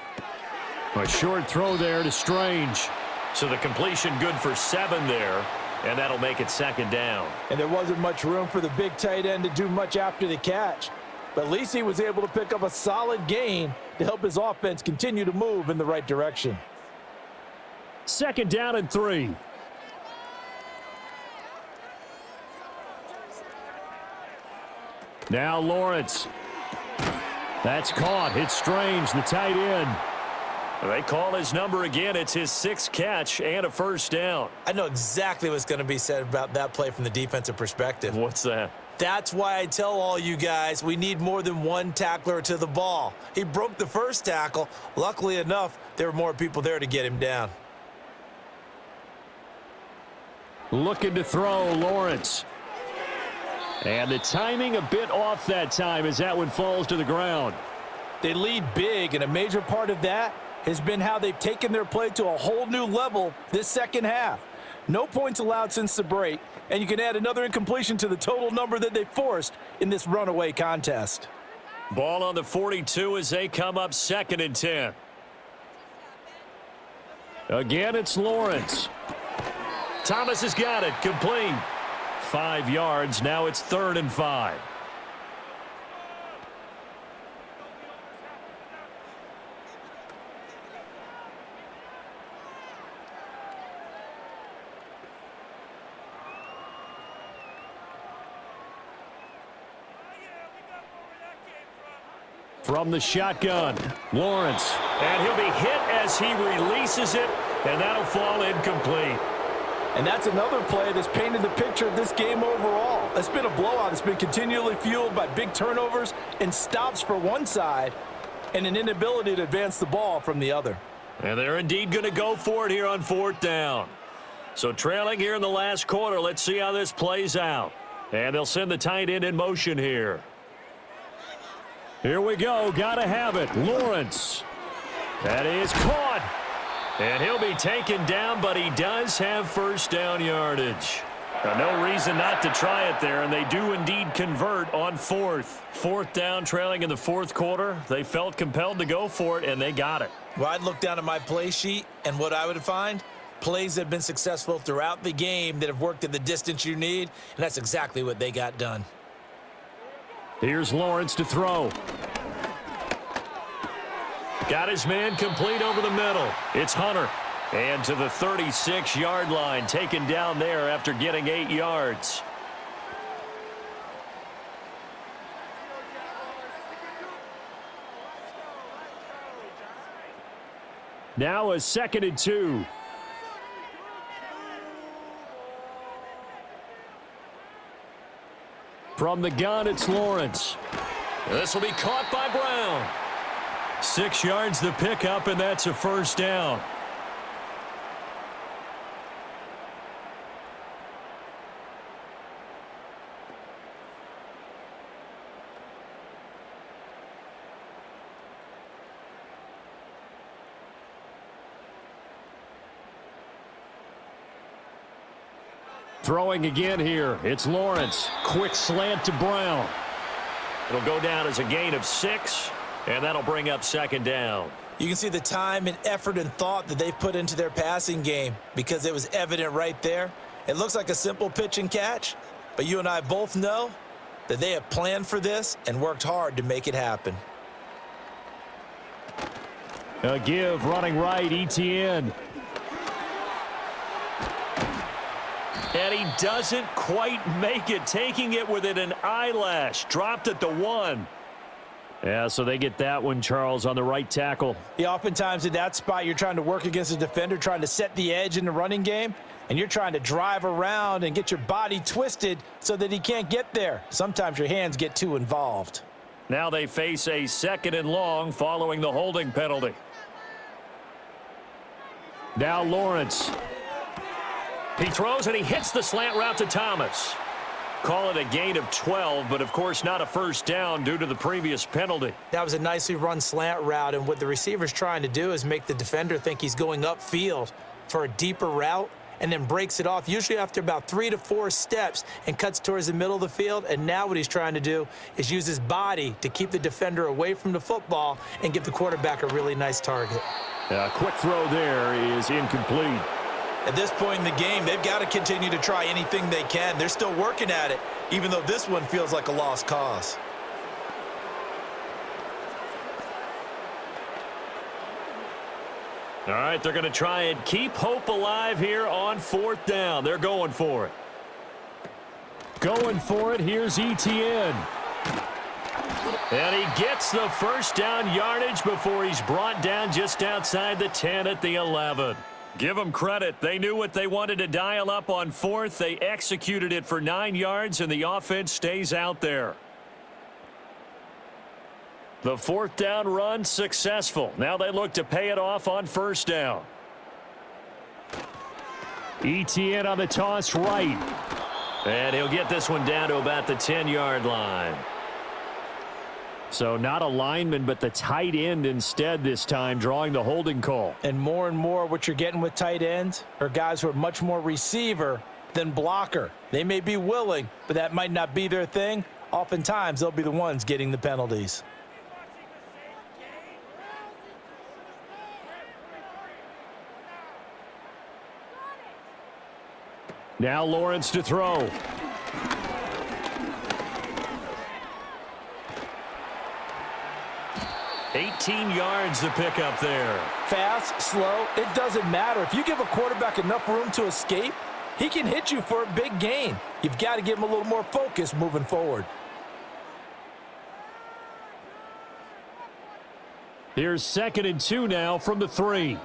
A: A short throw there to Strange.
B: So the completion good for 7 there, and that'll make it 2nd down.
D: And there wasn't much room for the big tight end to do much after the catch. But at least he was able to pick up a solid gain to help his offense continue to move in the right direction.
A: 2nd down and 3. Now Lawrence. That's caught. It's Strange, the tight end.
B: They call his number again. It's his 6th catch and a 1st down.
C: I know exactly what's going to be said about that play from the defensive perspective.
B: What's that?
C: That's why I tell all you guys we need more than one tackler to the ball. He broke the first tackle. Luckily enough, there were more people there to get him down.
A: Looking to throw, Lawrence. And the timing a bit off that time as that one falls to the ground.
D: They lead big, and a major part of that has been how they've taken their play to a whole new level this second half. No points allowed since the break, and you can add another incompletion to the total number that they forced in this runaway contest.
B: Ball on the 42 as they come up 2nd and 10.
A: Again, it's Lawrence.
B: Thomas has got it. Complete. 5 yards. Now it's 3rd and 5.
A: From the shotgun, Lawrence.
B: And he'll be hit as he releases it, and that'll fall incomplete.
D: And that's another play that's painted the picture of this game overall. It's been a blowout. It's been continually fueled by big turnovers and stops for one side and an inability to advance the ball from the other.
B: And they're indeed going to go for it here on 4th down. So trailing here in the last quarter, let's see how this plays out. And they'll send the tight end in motion here.
A: Here we go. Gotta have it. Lawrence. That is caught.
B: And he'll be taken down, but he does have 1st down yardage. Now, no reason not to try it there, and they do indeed convert on 4th. 4th down, trailing in the 4th quarter. They felt compelled to go for it, and they got it.
C: Well, I'd look down at my play sheet, and what I would find, plays that have been successful throughout the game that have worked at the distance you need, and that's exactly what they got done.
A: Here's Lawrence to throw.
B: Got his man complete over the middle. It's Hunter. And to the 36-yard line, taken down there after getting 8 yards.
A: Now a 2nd and 2. From the gun, it's Lawrence.
B: This will be caught by Brown. 6 yards the pickup, and that's a 1st down.
A: Throwing again here. It's Lawrence. Quick slant to Brown.
B: It'll go down as a gain of 6, and that'll bring up 2nd down.
C: You can see the time and effort and thought that they've put into their passing game because it was evident right there. It looks like a simple pitch and catch, but you and I both know that they have planned for this and worked hard to make it happen.
A: A give running right, ETN.
B: And he doesn't quite make it, taking it within an eyelash. Dropped at the 1.
A: Yeah, so they get that one, Charles, on the right tackle.
D: Yeah, oftentimes in that spot, you're trying to work against a defender, trying to set the edge in the running game, and you're trying to drive around and get your body twisted so that he can't get there. Sometimes your hands get too involved.
B: Now they face a 2nd and long following the holding penalty.
A: Now Lawrence.
B: He throws and he hits the slant route to Thomas. Call it a gain of 12, but of course not a first down due to the previous penalty.
C: That was a nicely run slant route, and what the receiver's trying to do is make the defender think he's going upfield for a deeper route and then breaks it off, usually after about 3 to 4 steps, and cuts towards the middle of the field. And now what he's trying to do is use his body to keep the defender away from the football and give the quarterback a really nice target.
A: A quick throw there is incomplete.
C: At this point in the game, they've got to continue to try anything they can. They're still working at it, even though this one feels like a lost cause.
B: All right, they're going to try and keep hope alive here on 4th down. They're going for it.
A: Going for it, here's Etienne.
B: And he gets the first down yardage before he's brought down just outside the 10 at the 11. Give them credit. They knew what they wanted to dial up on 4th. They executed it for 9 yards, and the offense stays out there. The 4th down run successful. Now they look to pay it off on 1st down.
A: Etienne on the toss right.
B: And he'll get this one down to about the 10-yard line.
A: So not a lineman, but the tight end instead this time, drawing the holding call.
D: And more what you're getting with tight ends are guys who are much more receiver than blocker. They may be willing, but that might not be their thing. Oftentimes, they'll be the ones getting the penalties.
A: Now Lawrence to throw.
B: $18 yards to pick up there.
D: Fast, slow, it doesn't matter. If you give a quarterback enough room to escape, he can hit you for a big gain. You've got to give him a little more focus moving forward.
A: Here's 2nd and 2 now from the 3.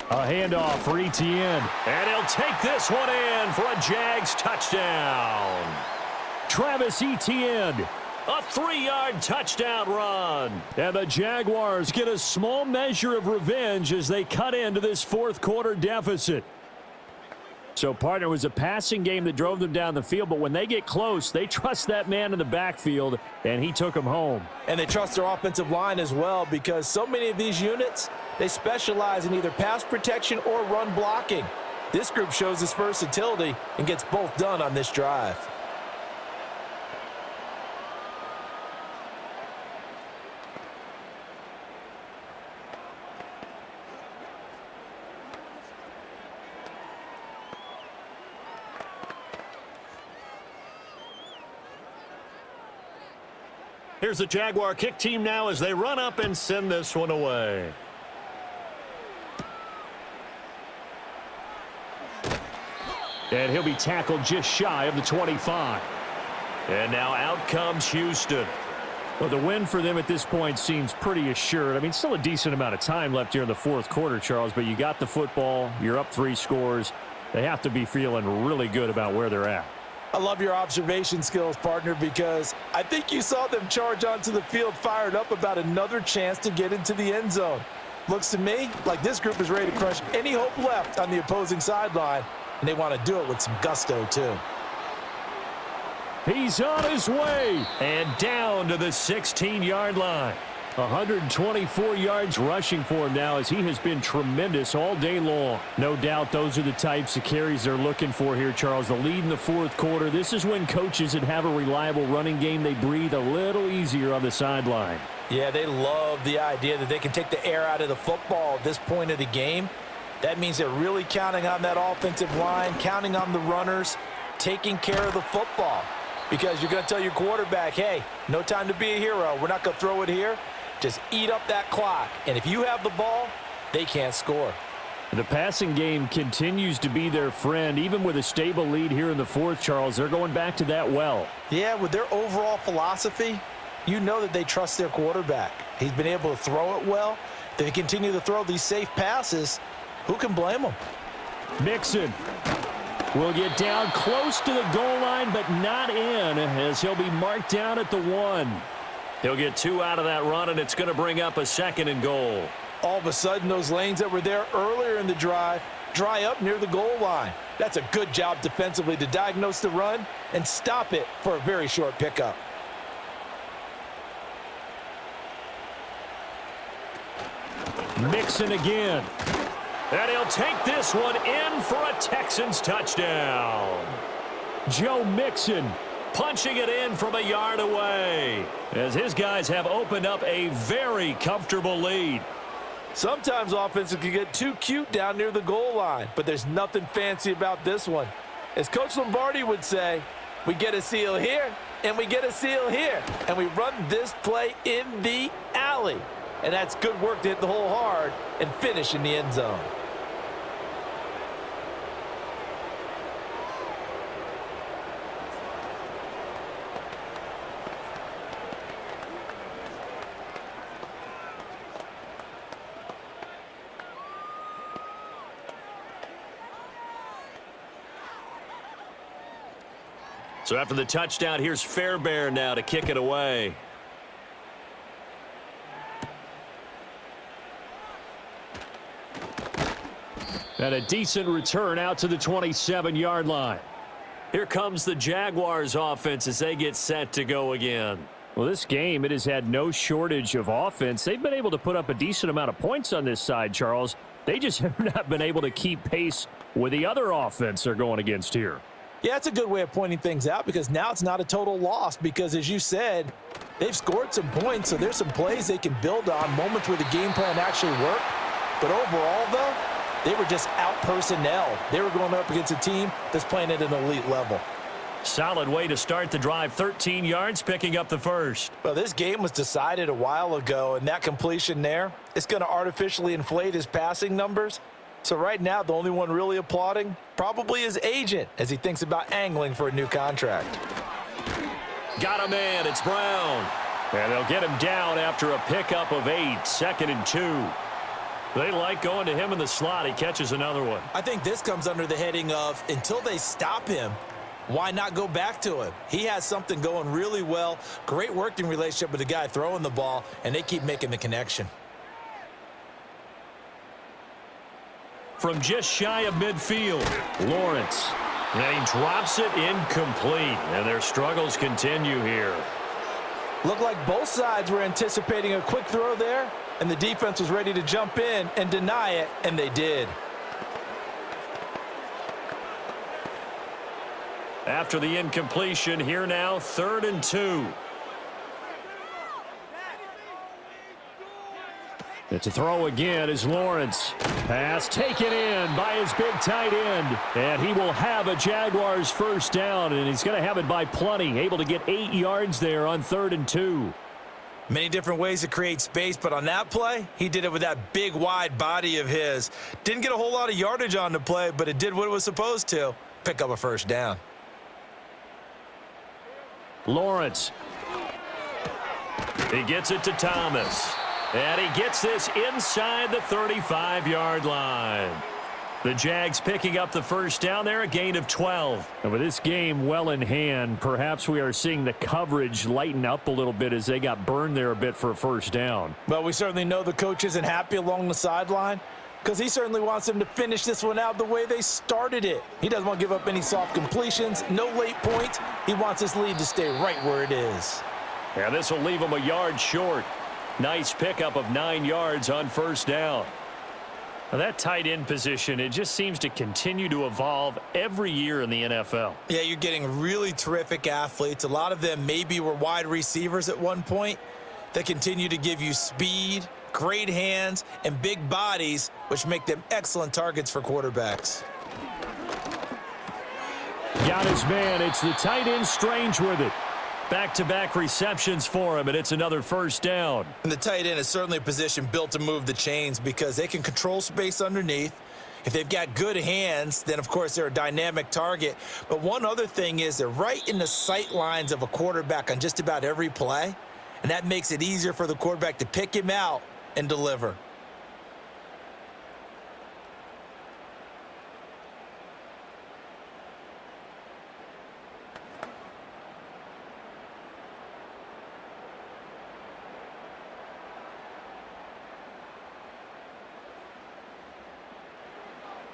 A: A handoff for Etienne.
B: And he'll take this one in for a Jags touchdown.
A: Travis Etienne.
B: A 3-yard touchdown run.
A: And the Jaguars get a small measure of revenge as they cut into this 4th quarter deficit. So, partner, it was a passing game that drove them down the field, but when they get close, they trust that man in the backfield, and he took them home.
D: And they trust their offensive line as well, because so many of these units, they specialize in either pass protection or run blocking. This group shows its versatility and gets both done on this drive.
B: Here's the Jaguar kick team now as they run up and send this one away.
A: And he'll be tackled just shy of the 25.
B: And now out comes Houston.
A: Well, the win for them at this point seems pretty assured. I mean, still a decent amount of time left here in the 4th quarter, Charles, but you got the football, you're up 3 scores. They have to be feeling really good about where they're at.
D: I love your observation skills, partner, because I think you saw them charge onto the field fired up about another chance to get into the end zone. Looks to me like this group is ready to crush any hope left on the opposing sideline, and they want to do it with some gusto, too.
A: He's on his way.
B: And down to the 16-yard line.
A: 124 yards rushing for him now as he has been tremendous all day long. No doubt those are the types of carries they're looking for here, Charles. The lead in the 4th quarter. This is when coaches that have a reliable running game, they breathe a little easier on the sideline.
D: Yeah, they love the idea that they can take the air out of the football at this point of the game. That means they're really counting on that offensive line, counting on the runners, taking care of the football. Because you're going to tell your quarterback, hey, no time to be a hero. We're not going to throw it here. Just eat up that clock. And if you have the ball, they can't score.
A: The passing game continues to be their friend. Even with a stable lead here in the 4th, Charles, they're going back to that well.
D: Yeah, with their overall philosophy, you know that they trust their quarterback. He's been able to throw it well. If they continue to throw these safe passes, who can blame them?
A: Mixon will get down close to the goal line, but not in, as he'll be marked down at the 1.
B: He'll get 2 out of that run, and it's going to bring up a 2nd and goal.
D: All of a sudden, those lanes that were there earlier in the drive dry up near the goal line. That's a good job defensively to diagnose the run and stop it for a very short pickup.
A: Mixon again.
B: And he'll take this one in for a Texans touchdown.
A: Joe Mixon
B: Punching it in from a yard away, as his guys have opened up a very comfortable lead.
D: Sometimes offenses can get too cute down near the goal line, but there's nothing fancy about this one. As Coach Lombardi would say, we get a seal here, and we get a seal here, and we run this play in the alley. And that's good work to hit the hole hard and finish in the end zone.
B: So after the touchdown, here's Fairbairn now to kick it away.
A: And a decent return out to the 27-yard line.
B: Here comes the Jaguars offense as they get set to go again.
A: Well, this game, it has had no shortage of offense. They've been able to put up a decent amount of points on this side, Charles. They just have not been able to keep pace with the other offense they're going against here.
D: Yeah, that's a good way of pointing things out because now it's not a total loss because, as you said, they've scored some points, so there's some plays they can build on, moments where the game plan actually worked. But overall, though, they were just out-personnel. They were going up against a team that's playing at an elite level.
B: Solid way to start the drive, 13 yards, picking up the first.
D: Well, this game was decided a while ago, and that completion there is going to artificially inflate his passing numbers. So right now, the only one really applauding probably his agent as he thinks about angling for a new contract.
B: Got a man, it's Brown.
A: And they'll get him down after a pickup of 8, 2nd and 2.
B: They like going to him in the slot. He catches another one.
C: I think this comes under the heading of until they stop him, why not go back to him? He has something going really well, great working relationship with the guy throwing the ball, and they keep making the connection.
B: From just shy of midfield,
A: Lawrence.
B: and he drops it incomplete, and their struggles continue here.
D: Looked like both sides were anticipating a quick throw there, and the defense was ready to jump in and deny it, and they did.
B: After the incompletion, here now, 3rd and 2.
A: It's a throw again as Lawrence. Pass taken in by his big tight end. And he will have a Jaguars first down, and he's going to have it by plenty. Able to get 8 yards there on 3rd and 2.
C: Many different ways to create space, but on that play, he did it with that big, wide body of his. Didn't get a whole lot of yardage on the play, but it did what it was supposed to. Pick up a first down.
A: Lawrence.
B: He gets it to Thomas. And he gets this inside the 35-yard line. The Jags picking up the first down there, a gain of 12.
A: And with this game well in hand, perhaps we are seeing the coverage lighten up a little bit as they got burned there a bit for a first down.
D: But we certainly know the coach isn't happy along the sideline because he certainly wants them to finish this one out the way they started it. He doesn't want to give up any soft completions, no late points. He wants his lead to stay right where it is.
B: And this will leave him a yard short. Nice pickup of 9 yards on first down.
A: Now that tight end position, it just seems to continue to evolve every year in the NFL.
C: Yeah, you're getting really terrific athletes. A lot of them maybe were wide receivers at one point. They continue to give you speed, great hands, and big bodies, which make them excellent targets for quarterbacks.
A: Got his man. It's the tight end Strange with it.
B: Back-to-back receptions for him, and it's another first down.
C: And the tight end is certainly a position built to move the chains because they can control space underneath. If they've got good hands, then, of course, they're a dynamic target. But one other thing is they're right in the sight lines of a quarterback on just about every play, and that makes it easier for the quarterback to pick him out and deliver.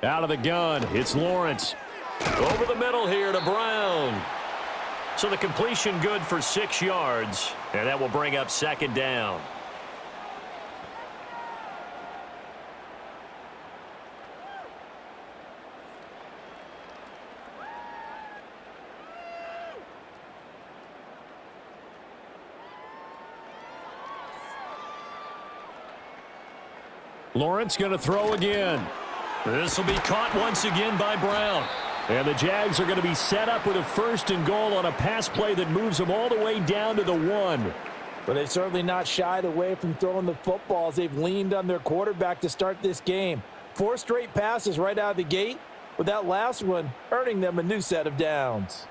A: Out of the gun, it's Lawrence.
B: Over the middle here to Brown. So the completion good for 6 yards, and that will bring up second down.
A: Lawrence going to throw again.
B: This will be caught once again by Brown.
A: And the Jags are going to be set up with a 1st and goal on a pass play that moves them all the way down to the 1.
D: But they've certainly not shied away from throwing the footballs. They've leaned on their quarterback to start this game. 4 straight passes right out of the gate, with that last one earning them a new set of downs.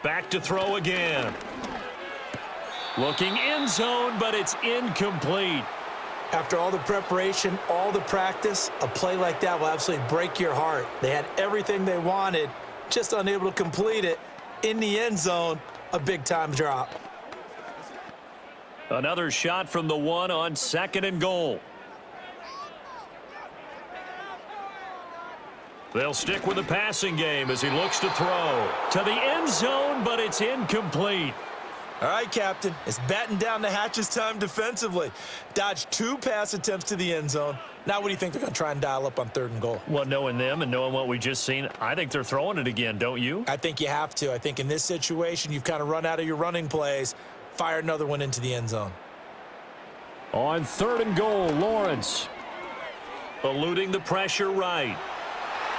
B: Back to throw again. Looking end zone, but it's incomplete.
C: After all the preparation, all the practice, a play like that will absolutely break your heart. They had everything they wanted, just unable to complete it. In the end zone, a big-time drop.
B: Another shot from the 1 on 2nd and goal. They'll stick with the passing game as he looks to throw. To the end zone, but it's incomplete.
C: All right, Captain, it's batten down the hatches time defensively. Dodged 2 pass attempts to the end zone. Now what do you think they're going to try and dial up on 3rd and goal?
B: Well, knowing them and knowing what we just seen, I think they're throwing it again, don't you?
C: I think you have to. I think in this situation, you've kind of run out of your running plays. Fire another one into the end zone.
A: On 3rd and goal, Lawrence.
B: Eluding the pressure right.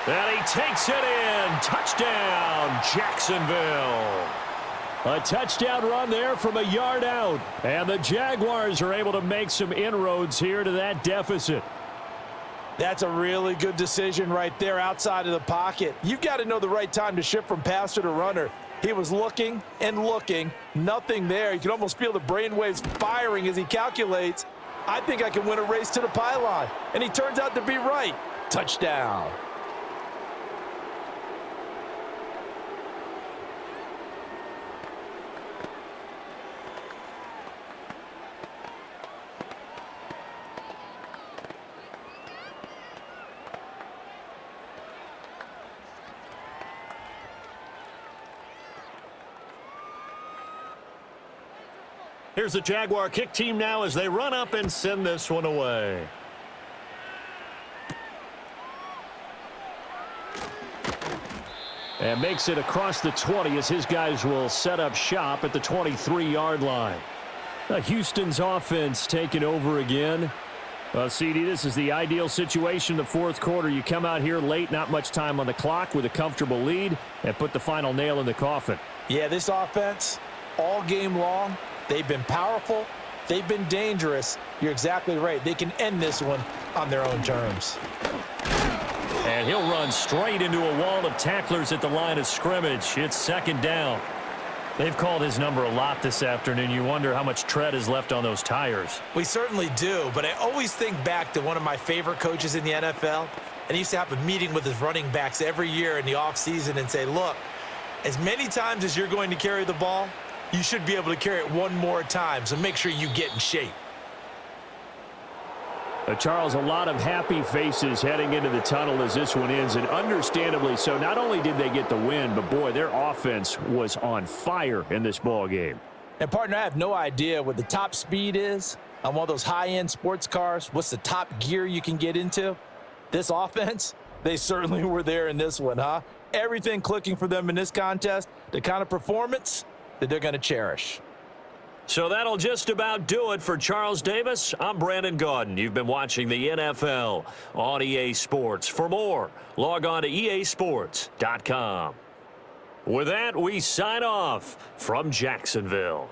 B: And he takes it in. Touchdown, Jacksonville.
A: A touchdown run there from a yard out. And the Jaguars are able to make some inroads here to that deficit.
D: That's a really good decision right there outside of the pocket. You've got to know the right time to shift from passer to runner. He was looking and looking, nothing there. You can almost feel the brainwaves firing as he calculates, I think I can win a race to the pylon. And he turns out to be right. Touchdown.
B: Here's the Jaguar kick team now as they run up and send this one away.
A: And makes it across the 20 as his guys will set up shop at the 23-yard line. Houston's offense taking over again. CD, this is the ideal situation in the 4th quarter. You come out here late, not much time on the clock with a comfortable lead, and put the final nail in the coffin.
D: Yeah, this offense, all game long, they've been powerful. They've been dangerous. You're exactly right. They can end this one on their own terms.
B: And he'll run straight into a wall of tacklers at the line of scrimmage. It's 2nd down. They've called his number a lot this afternoon. You wonder how much tread is left on those tires.
C: We certainly do, but I always think back to one of my favorite coaches in the NFL, and he used to have a meeting with his running backs every year in the offseason and say, look, as many times as you're going to carry the ball, you should be able to carry it one more time, so make sure you get in shape.
A: Charles, a lot of happy faces heading into the tunnel as this one ends, and understandably so. Not only did they get the win, but, boy, their offense was on fire in this ball game.
D: And, partner, I have no idea what the top speed is on one of those high-end sports cars. What's the top gear you can get into? This offense, they certainly were there in this one, huh? Everything clicking for them in this contest, the kind of performance that they're going to cherish.
B: So that'll just about do it for Charles Davis. I'm Brandon Gaudin. You've been watching the NFL on EA Sports. For more, log on to easports.com. With that, we sign off from Jacksonville.